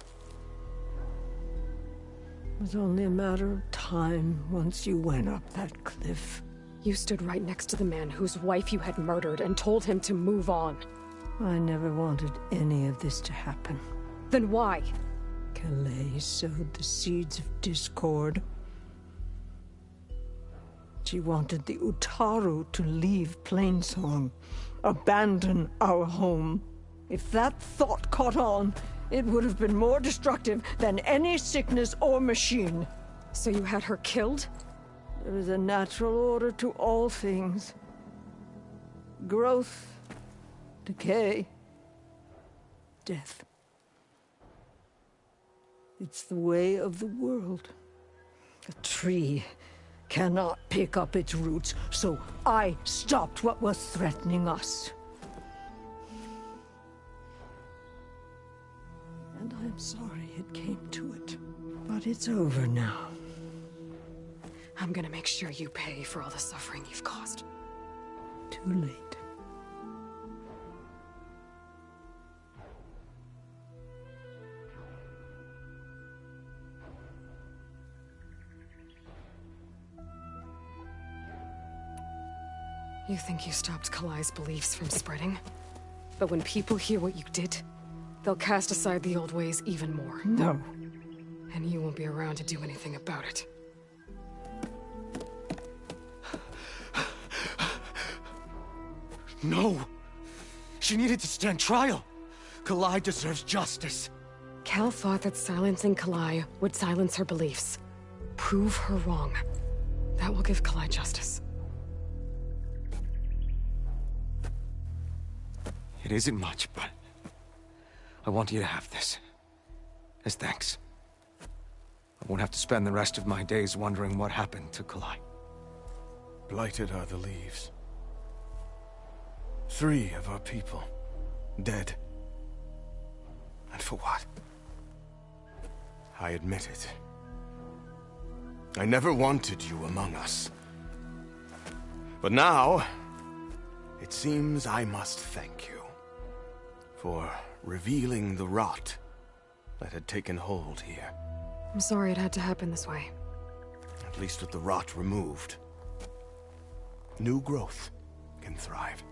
It was only a matter of time once you went up that cliff. You stood right next to the man whose wife you had murdered and told him to move on. I never wanted any of this to happen. Then why? Kalei sowed the seeds of discord. She wanted the Utaru to leave Plainsong, abandon our home. If that thought caught on, it would have been more destructive than any sickness or machine. So you had her killed? There is a natural order to all things. Growth, decay, death. It's the way of the world. A tree cannot pick up its roots, so I stopped what was threatening us. And I'm sorry it came to it. But it's over now. I'm gonna make sure you pay for all the suffering you've caused. Too late. You think you stopped Kalai's beliefs from spreading? But when people hear what you did, they'll cast aside the old ways even more. No. And you won't be around to do anything about it. No! She needed to stand trial! Kalai deserves justice. Kel thought that silencing Kalai would silence her beliefs. Prove her wrong. That will give Kalai justice. It isn't much, but I want you to have this. As thanks. I won't have to spend the rest of my days wondering what happened to Kalai. Blighted are the leaves. 3 of our people, dead. And for what? I admit it. I never wanted you among us. But now, it seems I must thank you for revealing the rot that had taken hold here. I'm sorry it had to happen this way. At least with the rot removed, new growth can thrive.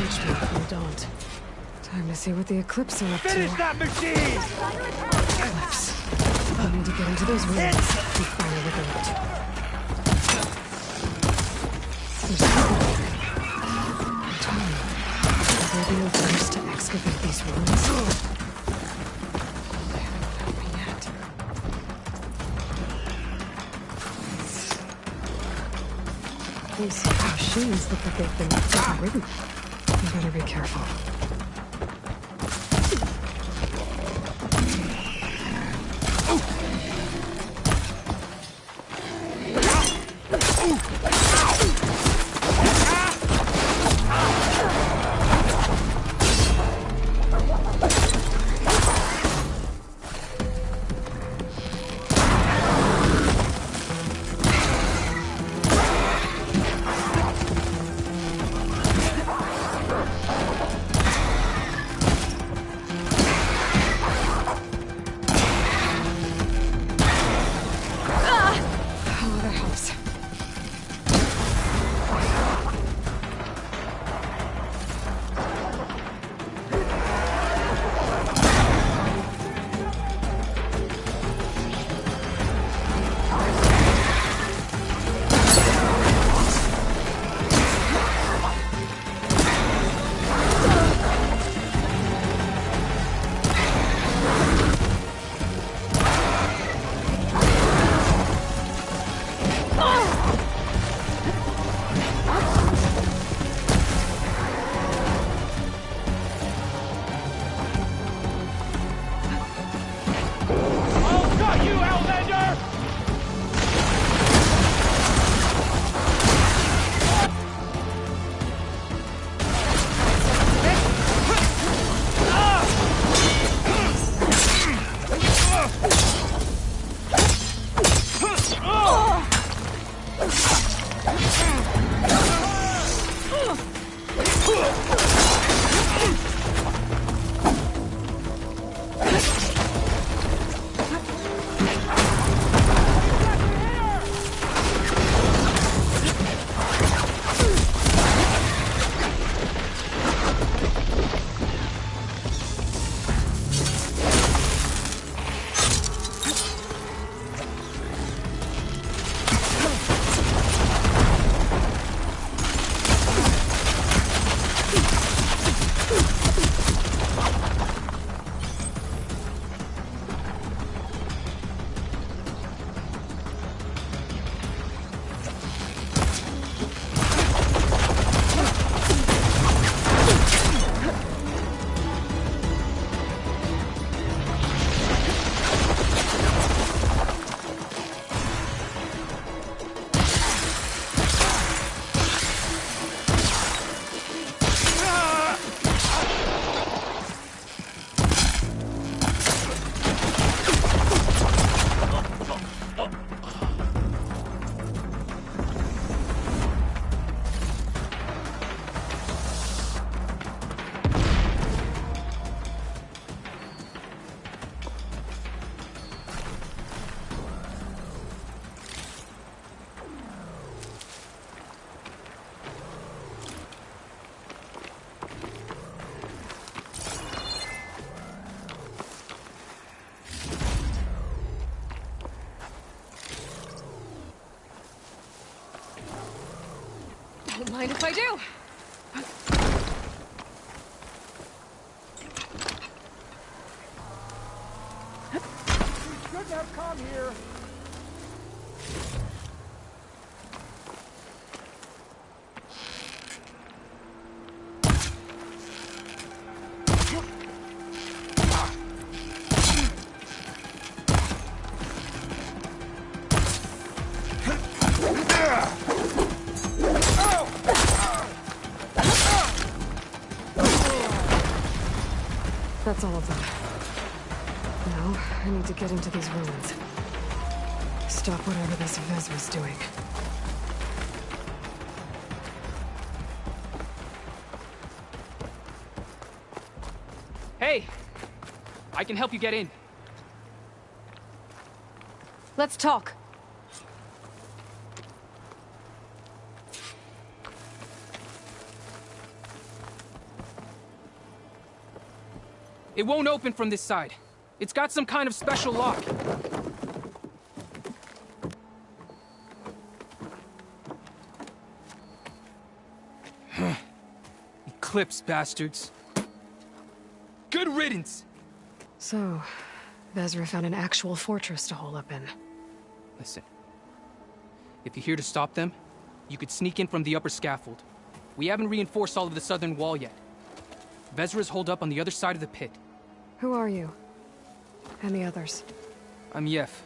reached me from the Daunt. Time to see what the Eclipse are up to. Finish that machine! Eclipse. I need to get into those ruins and finally liberate. There's people there. I'm telling you, will they be the first to excavate these ruins? They haven't found me yet. These machines look like they've been overridden. You better be careful. Don't mind if I do. We shouldn't have come here. That's all of them. Now, I need to get into these ruins. Stop whatever this Vez was doing. Hey! I can help you get in. Let's talk. It won't open from this side. It's got some kind of special lock. Eclipse, bastards. Good riddance! So, Vezra found an actual fortress to hole up in. Listen. If you're here to stop them, you could sneak in from the upper scaffold. We haven't reinforced all of the southern wall yet. Vezra's holed up on the other side of the pit. Who are you? And the others? I'm Yef.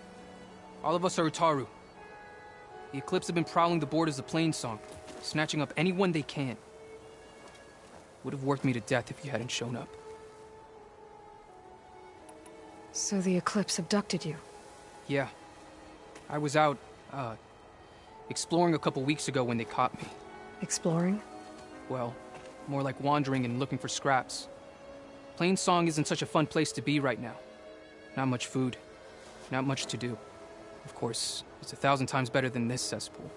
All of us are Utaru. The Eclipse have been prowling the borders of Plainsong, snatching up anyone they can. Would have worked me to death if you hadn't shown up. So the Eclipse abducted you? Yeah. I was out, exploring a couple weeks ago when they caught me. Exploring? Well, more like wandering and looking for scraps. Plainsong isn't such a fun place to be right now. Not much food. Not much to do. Of course, it's 1,000 times better than this cesspool.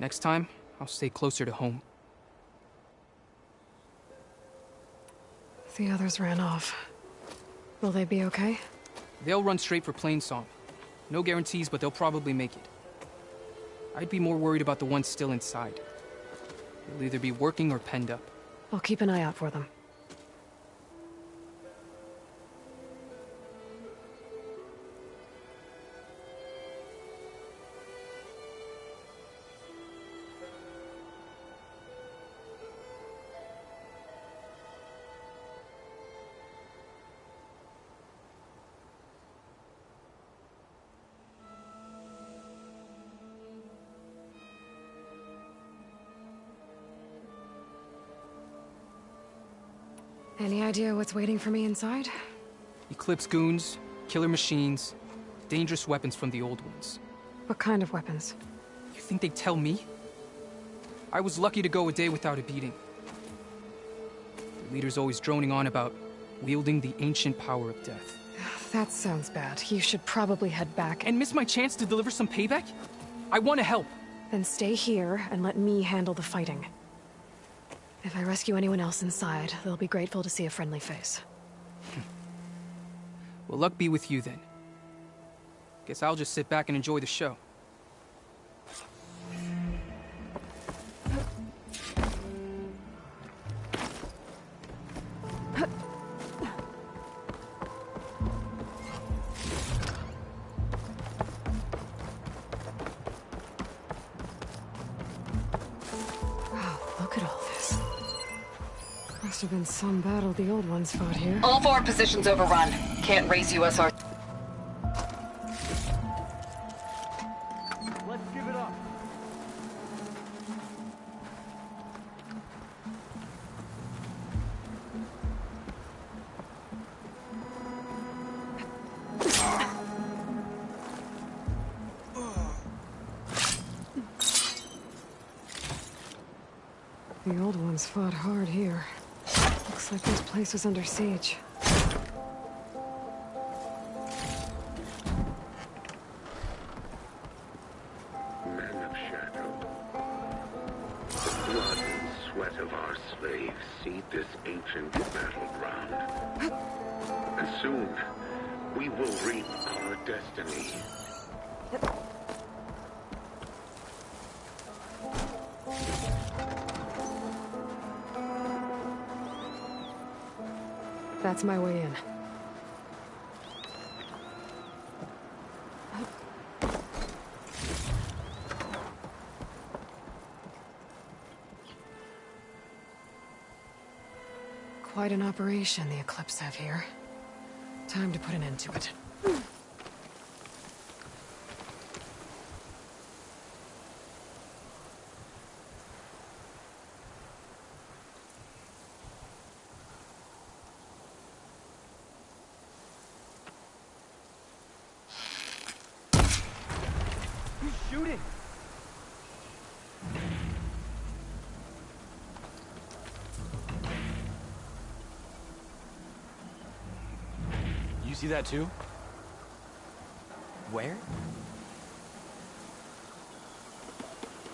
Next time, I'll stay closer to home. The others ran off. Will they be okay? They'll run straight for Plainsong. No guarantees, but they'll probably make it. I'd be more worried about the ones still inside. They'll either be working or penned up. I'll keep an eye out for them. Any idea what's waiting for me inside? Eclipse goons, killer machines, dangerous weapons from the old ones. What kind of weapons? You think they'd tell me? I was lucky to go a day without a beating. The leader's always droning on about wielding the ancient power of death. That sounds bad. You should probably head back. And miss my chance to deliver some payback? I want to help. Then stay here and let me handle the fighting. If I rescue anyone else inside, they'll be grateful to see a friendly face. Well, luck be with you then. Guess I'll just sit back and enjoy the show. Wow, look at all this. Must have been some battle the old ones fought here. All forward positions overrun. Can't raise USR. Let's give it up. The old ones fought hard here. Looks like this place was under siege. Men of shadow, the blood and sweat of our slaves seed this ancient battleground. And soon, we will reap our destiny. That's my way in. Quite an operation the Eclipse have here. Time to put an end to it. Shooting! You see that too? Where?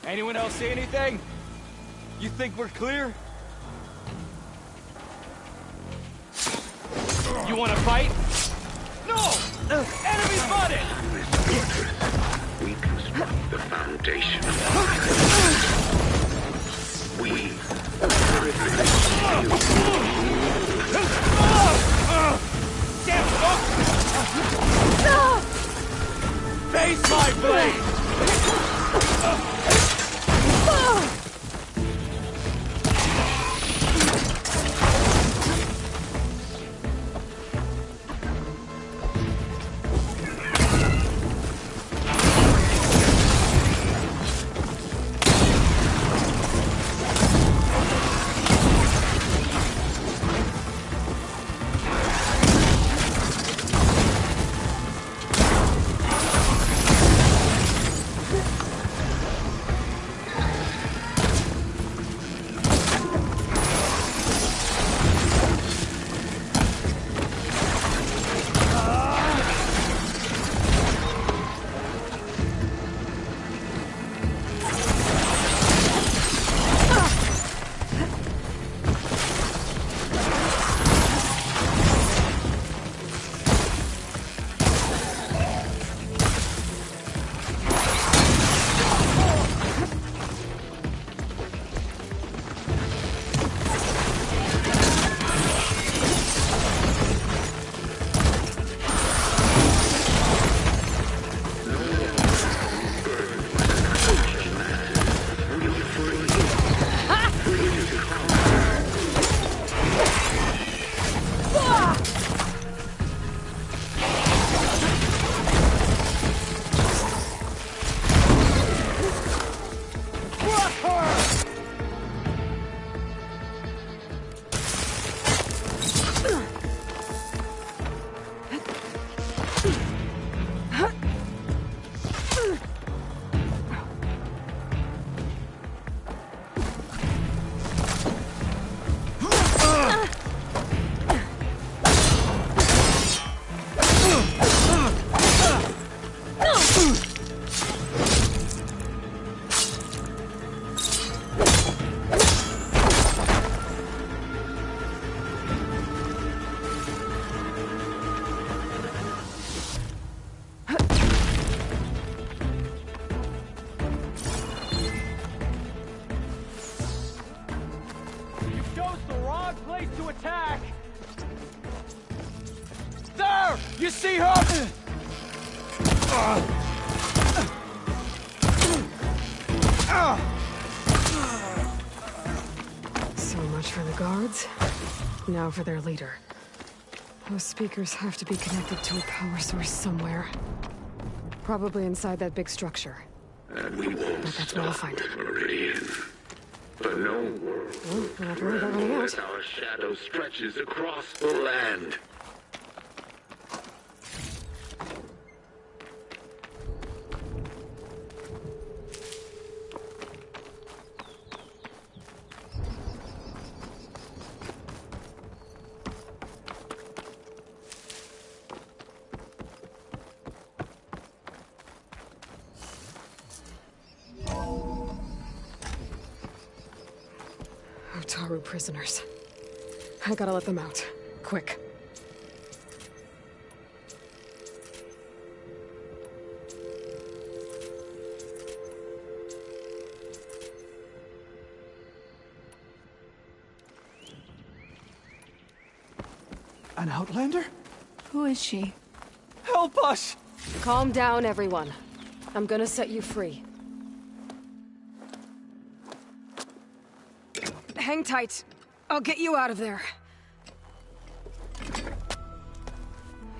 Anyone else see anything? You think we're clear? You want to fight? No! Enemy spotted! We construct the foundation of we face my blade! You see her? So much for the guards. Now for their leader. Those speakers have to be connected to a power source somewhere. Probably inside that big structure. And we won't But that's where I'll find it. Meridian. But no world Well, we're not worried about running out. as our shadow stretches across the land. Utaru prisoners. I gotta let them out. Quick. An outlander? Who is she? Help us! Calm down, everyone. I'm gonna set you free. Hang tight. I'll get you out of there.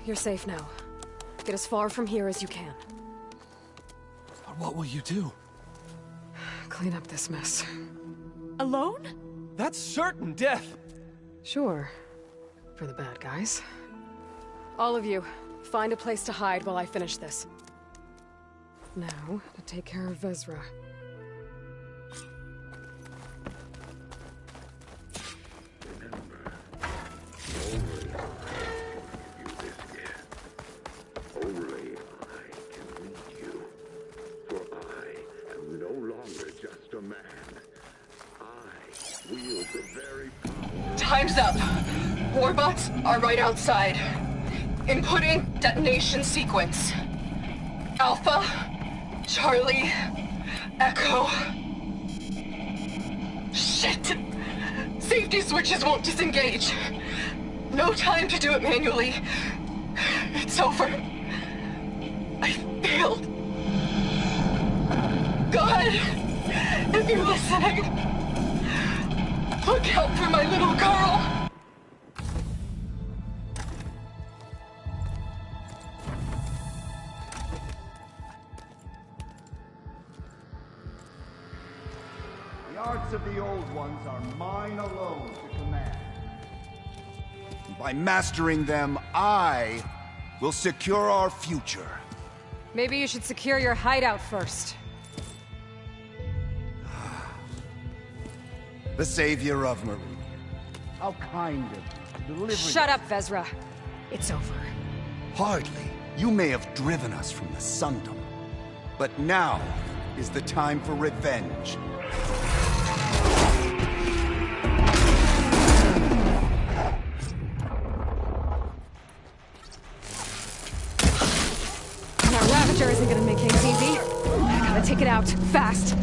You're safe now. Get as far from here as you can. But what will you do? Clean up this mess. Alone? That's certain death! Sure. For the bad guys. All of you, find a place to hide while I finish this. Now, to take care of Vezra. Only I can lead you. For I am no longer just a man. I wield the very power. Time's up. Warbots are right outside. Inputting detonation sequence. Alpha, Charlie, Echo. Shit! Safety switches won't disengage. No time to do it manually. It's over. I failed. God, if you're listening, look out for my little girl. The arts of the Old Ones are mine alone to command. By mastering them, I will secure our future. Maybe you should secure your hideout first. The savior of Marie. How kind of you, delivering. Shut up, Vezra. It's over. Hardly. You may have driven us from the Sundom. But now is the time for revenge. That Ravager isn't gonna make things easy. I gotta take it out, fast.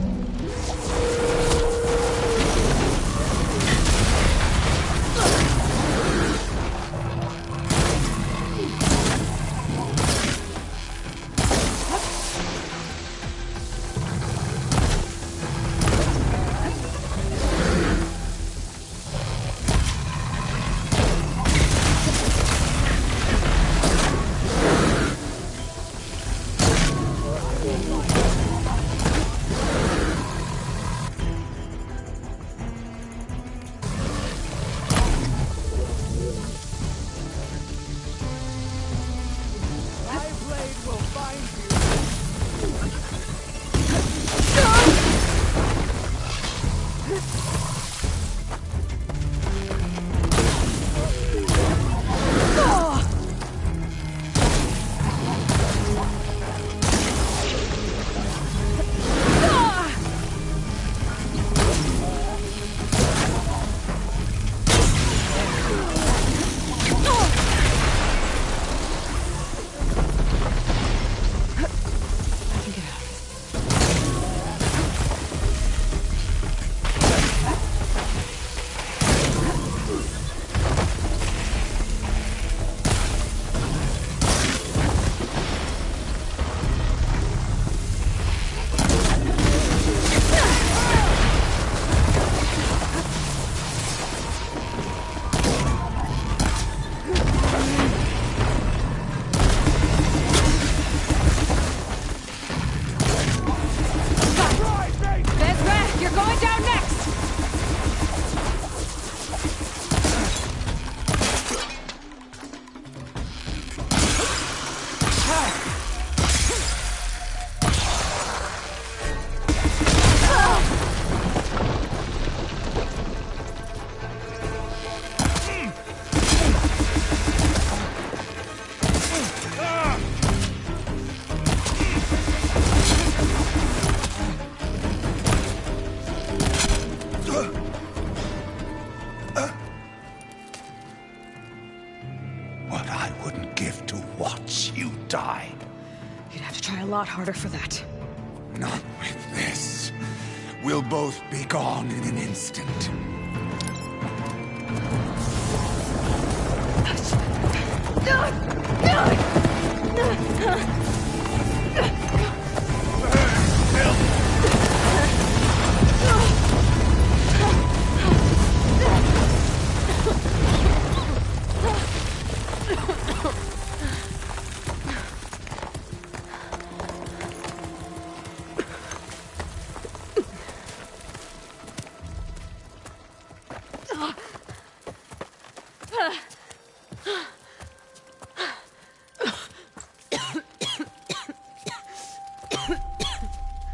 What I wouldn't give to watch you die. You'd have to try a lot harder for that. Not with this. We'll both be gone in an instant.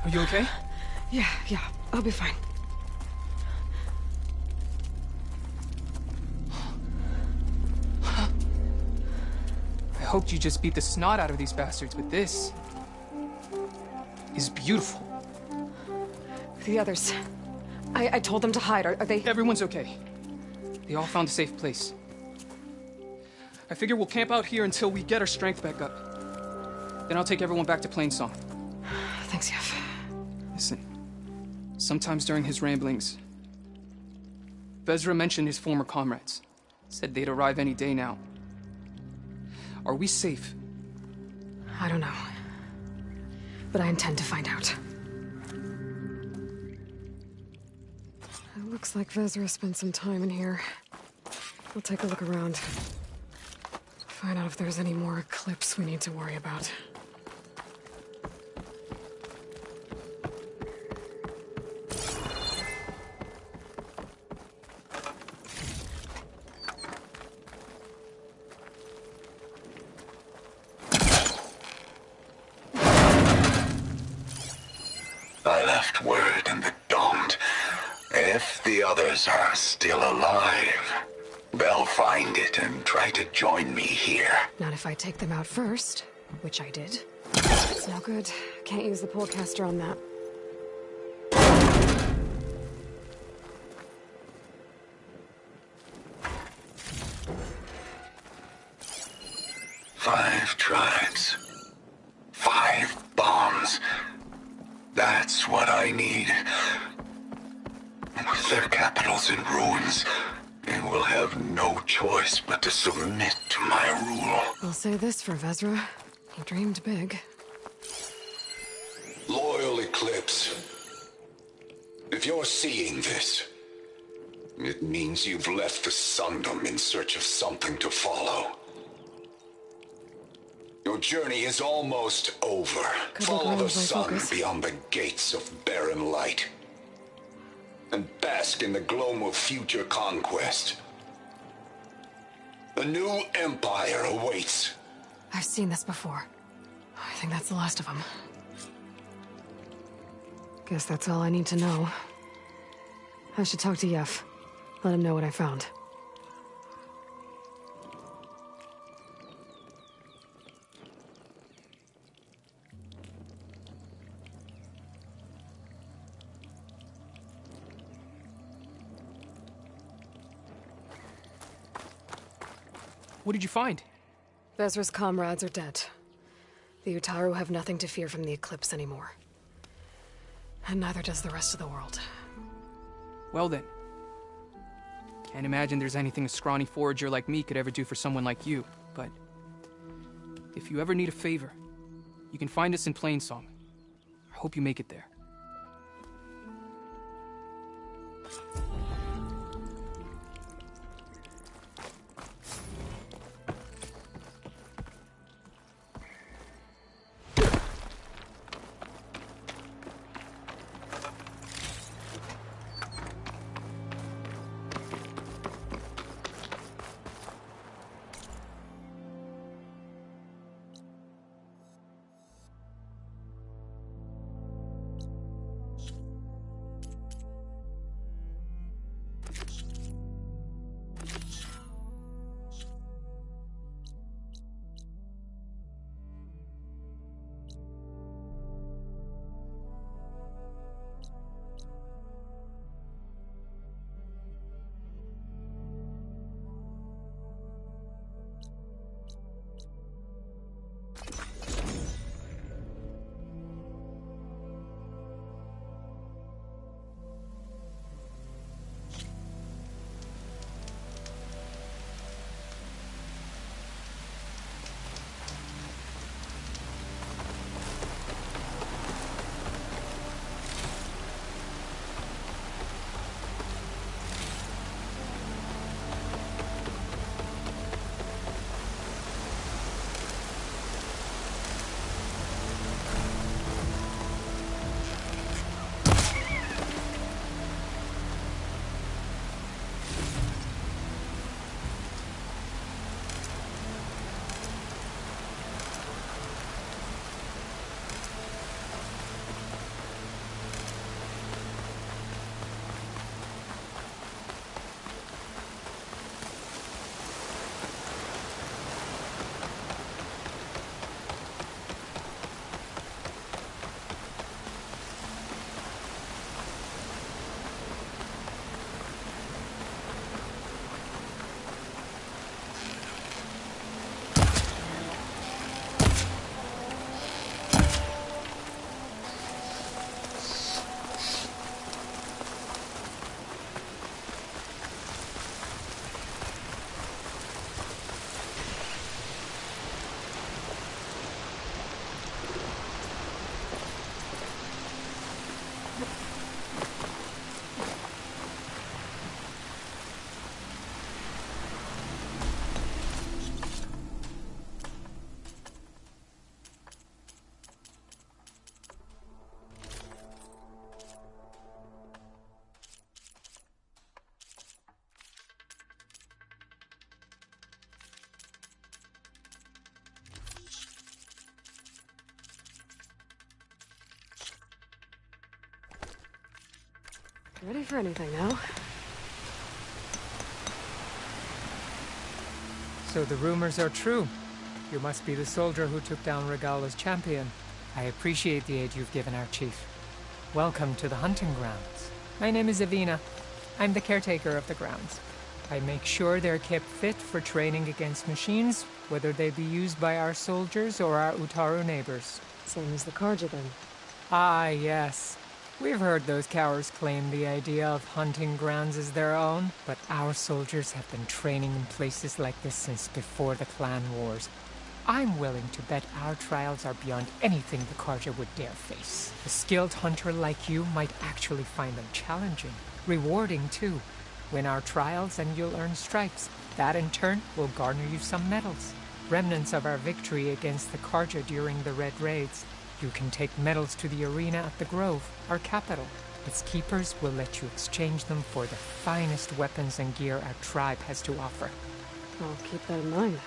Are you okay? Yeah, I'll be fine. I hoped you just beat the snot out of these bastards, but this is beautiful. The others. I told them to hide. Are they... Everyone's okay. They all found a safe place. I figure we'll camp out here until we get our strength back up. Then I'll take everyone back to Plainsong. Thanks, Yef. Listen, sometimes during his ramblings, Vezra mentioned his former comrades. Said they'd arrive any day now. Are we safe? I don't know. But I intend to find out. It looks like Vezra spent some time in here. We'll take a look around. Find out if there's any more Eclipse we need to worry about. I left word in the Daunt. If the others are still alive, they'll find it and try to join me here. Not if I take them out first, which I did. It's no good. Can't use the Pullcaster on that. Five tribes. 5 bombs. That's what I need. With their capitals in ruins, they will have no choice but to submit to my rule. I'll say this for Vezra. He dreamed big. Loyal Eclipse, if you're seeing this, it means you've left the Sundom in search of something to follow. Your journey is almost over. Follow the sun beyond the gates of barren light. And bask in the gloam of future conquest. A new empire awaits. I've seen this before. I think that's the last of them. Guess that's all I need to know. I should talk to Yef. Let him know what I found. What did you find? Vezra's comrades are dead. The Utaru have nothing to fear from the Eclipse anymore. And neither does the rest of the world. Well then. Can't imagine there's anything a scrawny forager like me could ever do for someone like you, but if you ever need a favor, you can find us in Plainsong. I hope you make it there. Ready for anything now. So the rumors are true. You must be the soldier who took down Regalla's champion. I appreciate the aid you've given our chief. Welcome to the hunting grounds. My name is Avina. I'm the caretaker of the grounds. I make sure they're kept fit for training against machines, whether they be used by our soldiers or our Utaru neighbors. Same as the Carja then. Ah, yes. We've heard those cowards claim the idea of hunting grounds as their own, but our soldiers have been training in places like this since before the clan wars. I'm willing to bet our trials are beyond anything the Carja would dare face. A skilled hunter like you might actually find them challenging, rewarding too. Win our trials and you'll earn stripes. That in turn will garner you some medals. Remnants of our victory against the Carja during the Red Raids. You can take medals to the arena at the Grove, our capital. Its keepers will let you exchange them for the finest weapons and gear our tribe has to offer. I'll keep that in mind.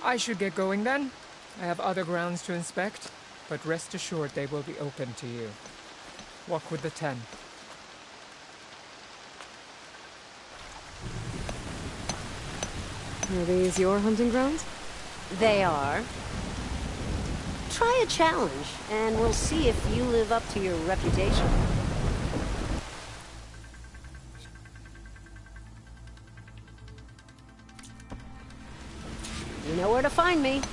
I should get going then. I have other grounds to inspect, but rest assured they will be open to you. Walk with the 10. Are these your hunting grounds? They are. Try a challenge, and we'll see if you live up to your reputation. You know where to find me.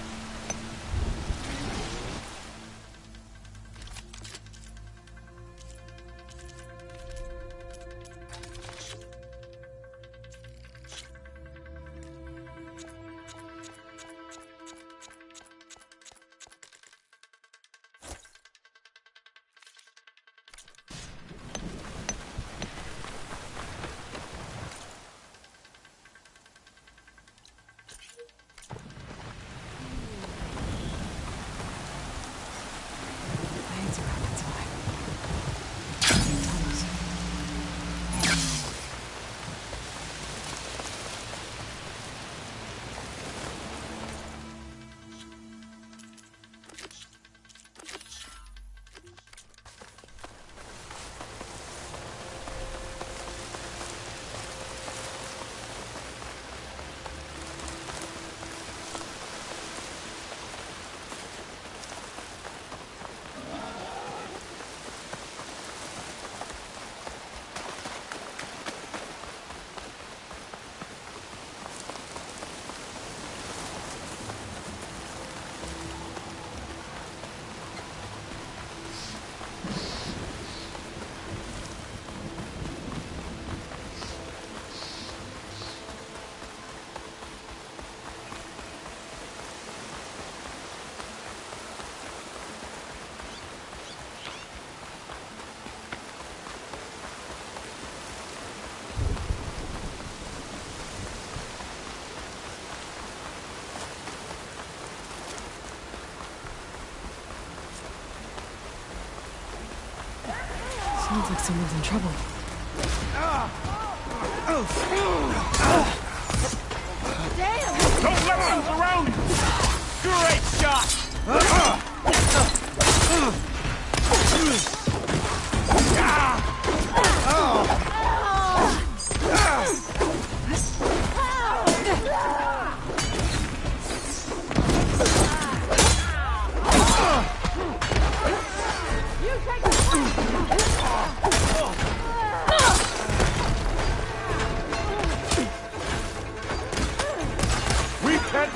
Sounds like someone's in trouble. Damn! Don't let them surround you! Great shot!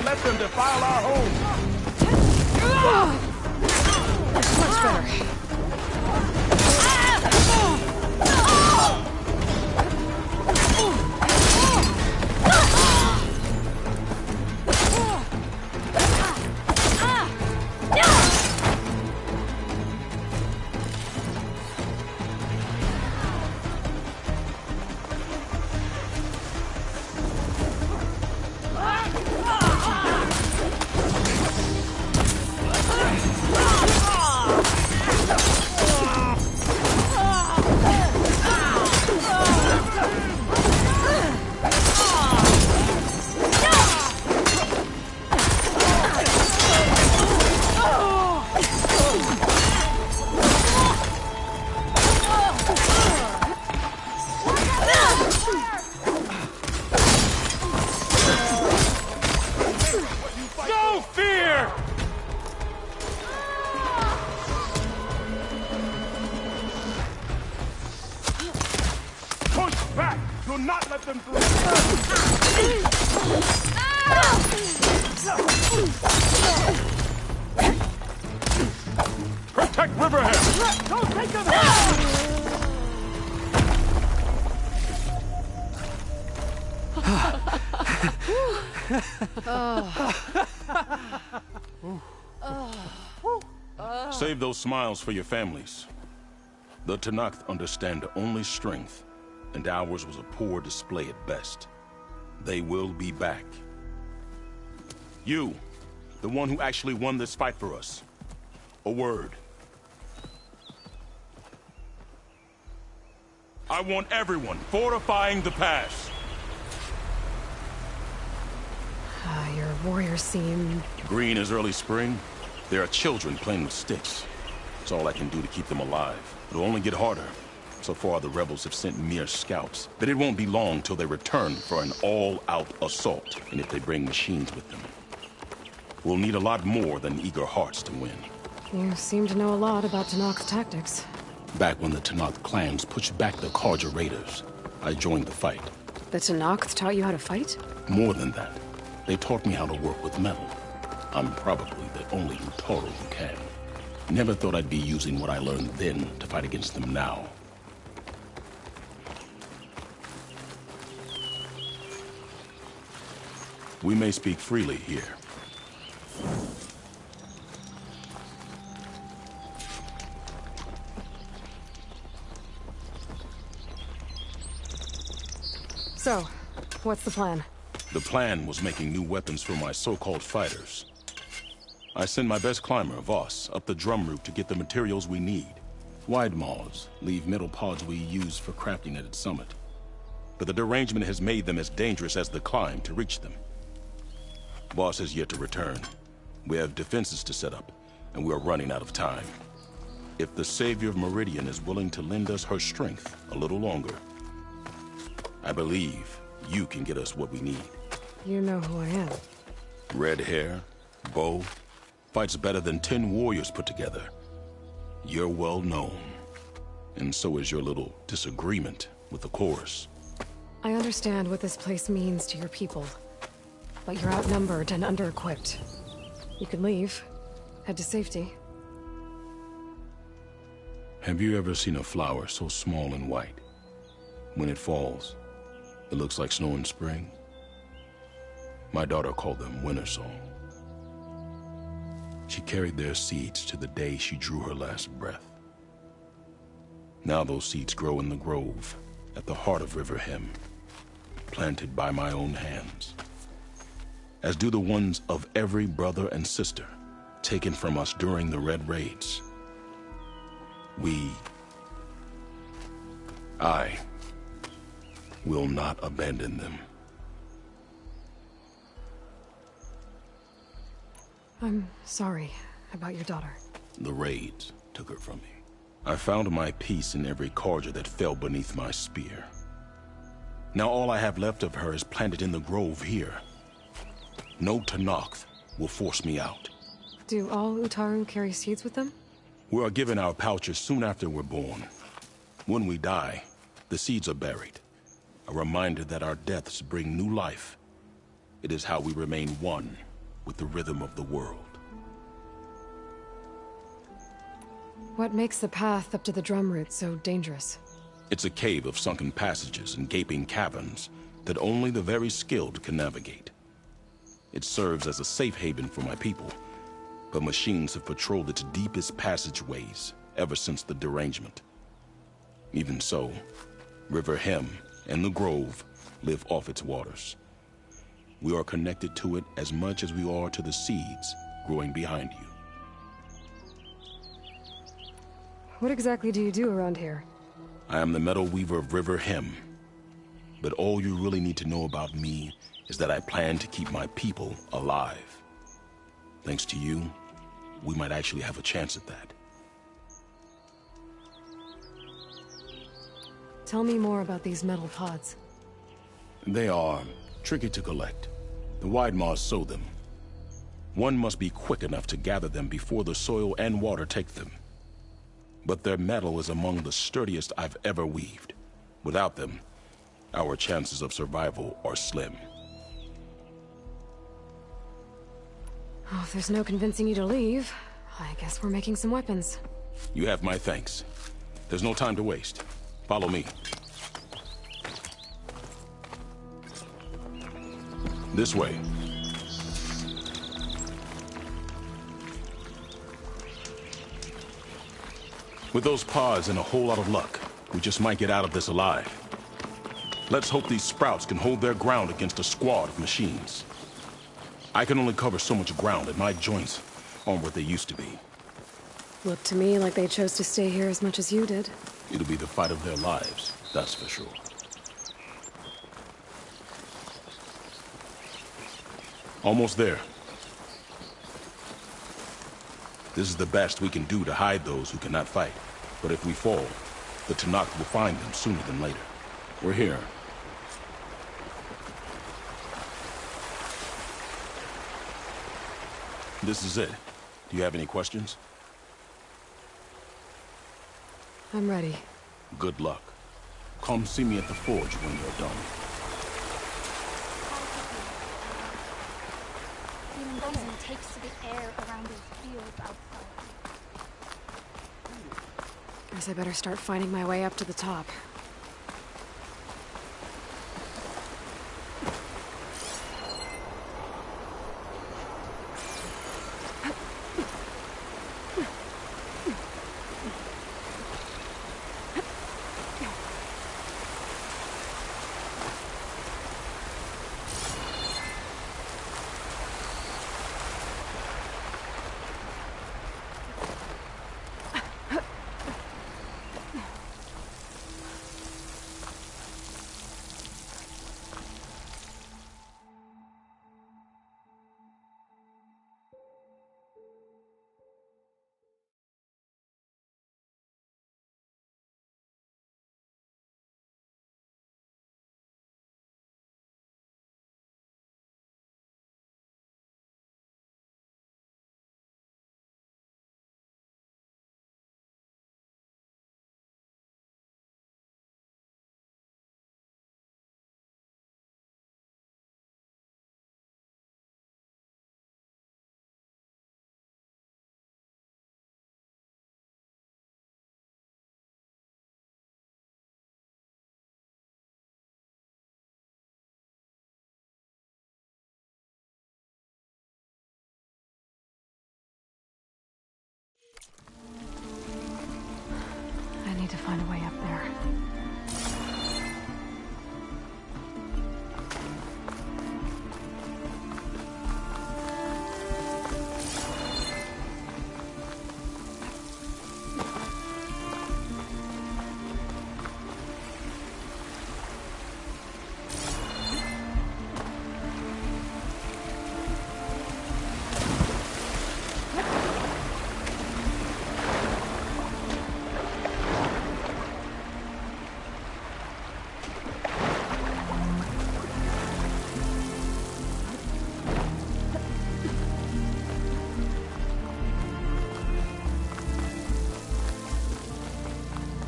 Let them defile our home! Much better. Back! Do not let them through! Protect Riverhead! Don't take them Save those smiles for your families. The Tenakth understand only strength, and ours was a poor display at best. They will be back. You, the one who actually won this fight for us. A word. I want everyone fortifying the pass. Your warriors seem... Green as early spring. There are children playing with sticks. It's all I can do to keep them alive. It'll only get harder. So far, the rebels have sent mere scouts. But it won't be long till they return for an all-out assault. And if they bring machines with them, we'll need a lot more than eager hearts to win. You seem to know a lot about Tenakth's tactics. Back when the Tenakth clans pushed back the Carja raiders, I joined the fight. The Tenakth taught you how to fight? More than that, they taught me how to work with metal. I'm probably the only Utaru who can. Never thought I'd be using what I learned then to fight against them now. We may speak freely here. So, what's the plan? The plan was making new weapons for my so-called fighters. I send my best climber, Voss, up the drum route to get the materials we need. Wide maws leave metal pods we use for crafting at its summit. But the derangement has made them as dangerous as the climb to reach them. Voss has yet to return. We have defenses to set up, and we are running out of time. If the Savior of Meridian is willing to lend us her strength a little longer, I believe you can get us what we need. You know who I am. Red hair, bow, fights better than 10 warriors put together. You're well known. And so is your little disagreement with the chorus. I understand what this place means to your people. But you're outnumbered and under-equipped. You can leave. Head to safety. Have you ever seen a flower so small and white? When it falls, it looks like snow in spring. My daughter called them winter song. She carried their seeds to the day she drew her last breath. Now those seeds grow in the grove, at the heart of Riverhem, planted by my own hands. As do the ones of every brother and sister taken from us during the Red Raids. I will not abandon them. I'm sorry about your daughter. The raids took her from me. I found my peace in every Carja that fell beneath my spear. Now all I have left of her is planted in the grove here. No Tenakth will force me out. Do all Utaru carry seeds with them? We are given our pouches soon after we're born. When we die, the seeds are buried. A reminder that our deaths bring new life. It is how we remain one with the rhythm of the world. What makes the path up to the drum route so dangerous? It's a cave of sunken passages and gaping caverns that only the very skilled can navigate. It serves as a safe haven for my people, but machines have patrolled its deepest passageways ever since the derangement. Even so, Riverhem and the Grove live off its waters. We are connected to it as much as we are to the seeds growing behind you. What exactly do you do around here? I am the Metal Weaver of Riverhem. But all you really need to know about me is that I plan to keep my people alive. Thanks to you, we might actually have a chance at that. Tell me more about these metal pods. They are tricky to collect. The Widemaws sow them. One must be quick enough to gather them before the soil and water take them. But their metal is among the sturdiest I've ever weaved. Without them, our chances of survival are slim. Oh, if there's no convincing you to leave, I guess we're making some weapons. You have my thanks. There's no time to waste. Follow me. This way. With those pods and a whole lot of luck, we just might get out of this alive. Let's hope these sprouts can hold their ground against a squad of machines. I can only cover so much ground, and my joints aren't what they used to be. Looked to me like they chose to stay here as much as you did. It'll be the fight of their lives, that's for sure. Almost there. This is the best we can do to hide those who cannot fight. But if we fall, the Tenakth will find them sooner than later. We're here. This is it. Do you have any questions? I'm ready. Good luck. Come see me at the forge when you're done. Feeling poison takes to the air around those fields outside. Guess I better start finding my way up to the top. I need to find a way up there.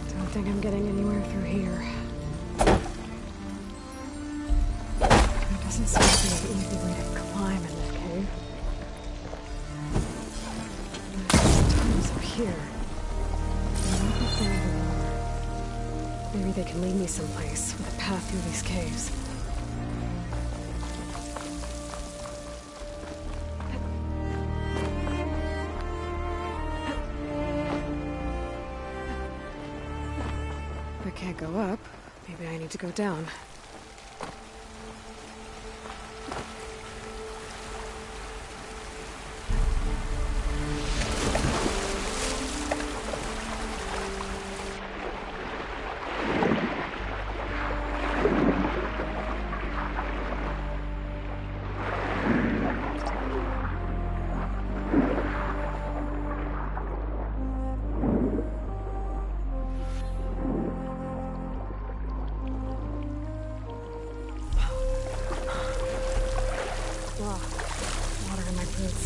I don't think I'm getting anywhere through here. There doesn't seem to be an easy way to climb in this cave. There's tunnels up here. Maybe they can lead me someplace with a path through these caves. If I can't go up, maybe I need to go down. Water in my boots.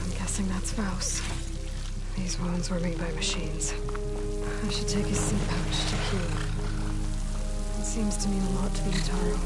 I'm guessing that's Faust. These wounds were made by machines. I should take his seed pouch to heal. seems to mean a lot to the Utaro.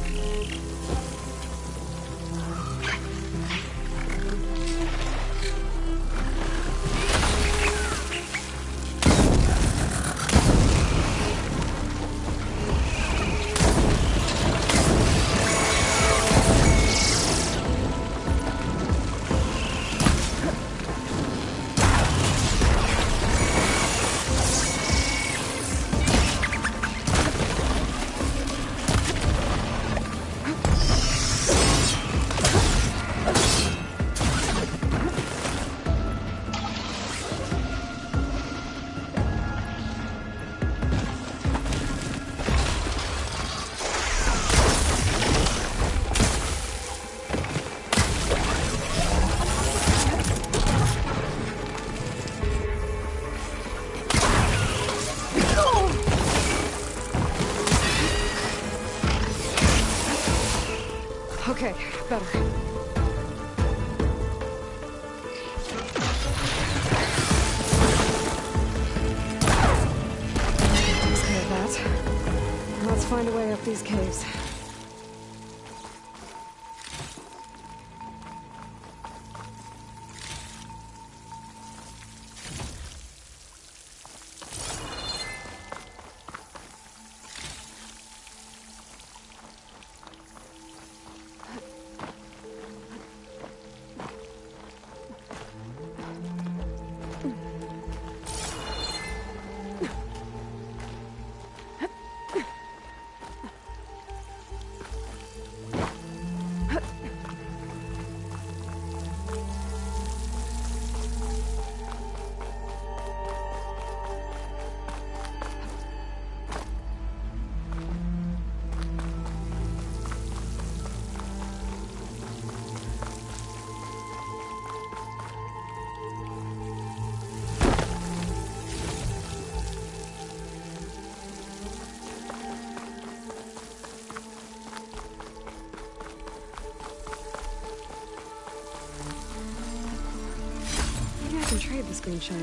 Okay, better. Takes care of that. Let's find a way up these caves. Maybe I can trade this green shine.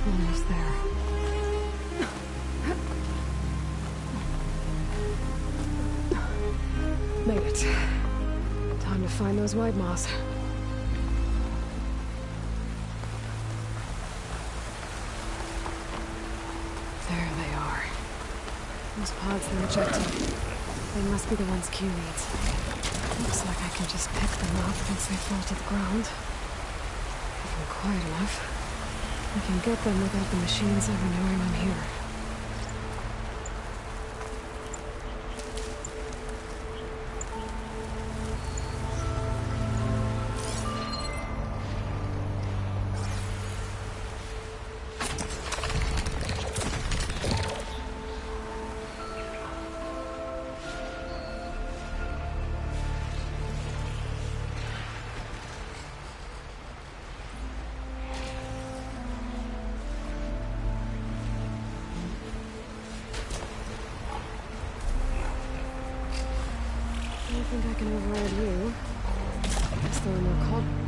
Almost there. Made it. Time to find those white moths. There they are. Those pods they're ejecting. They must be the ones Q needs. Looks like I can just pick them up once they fall to the ground. If I'm quiet enough, I can get them without the machines ever knowing I'm here. I think I can override you. Guess there are more called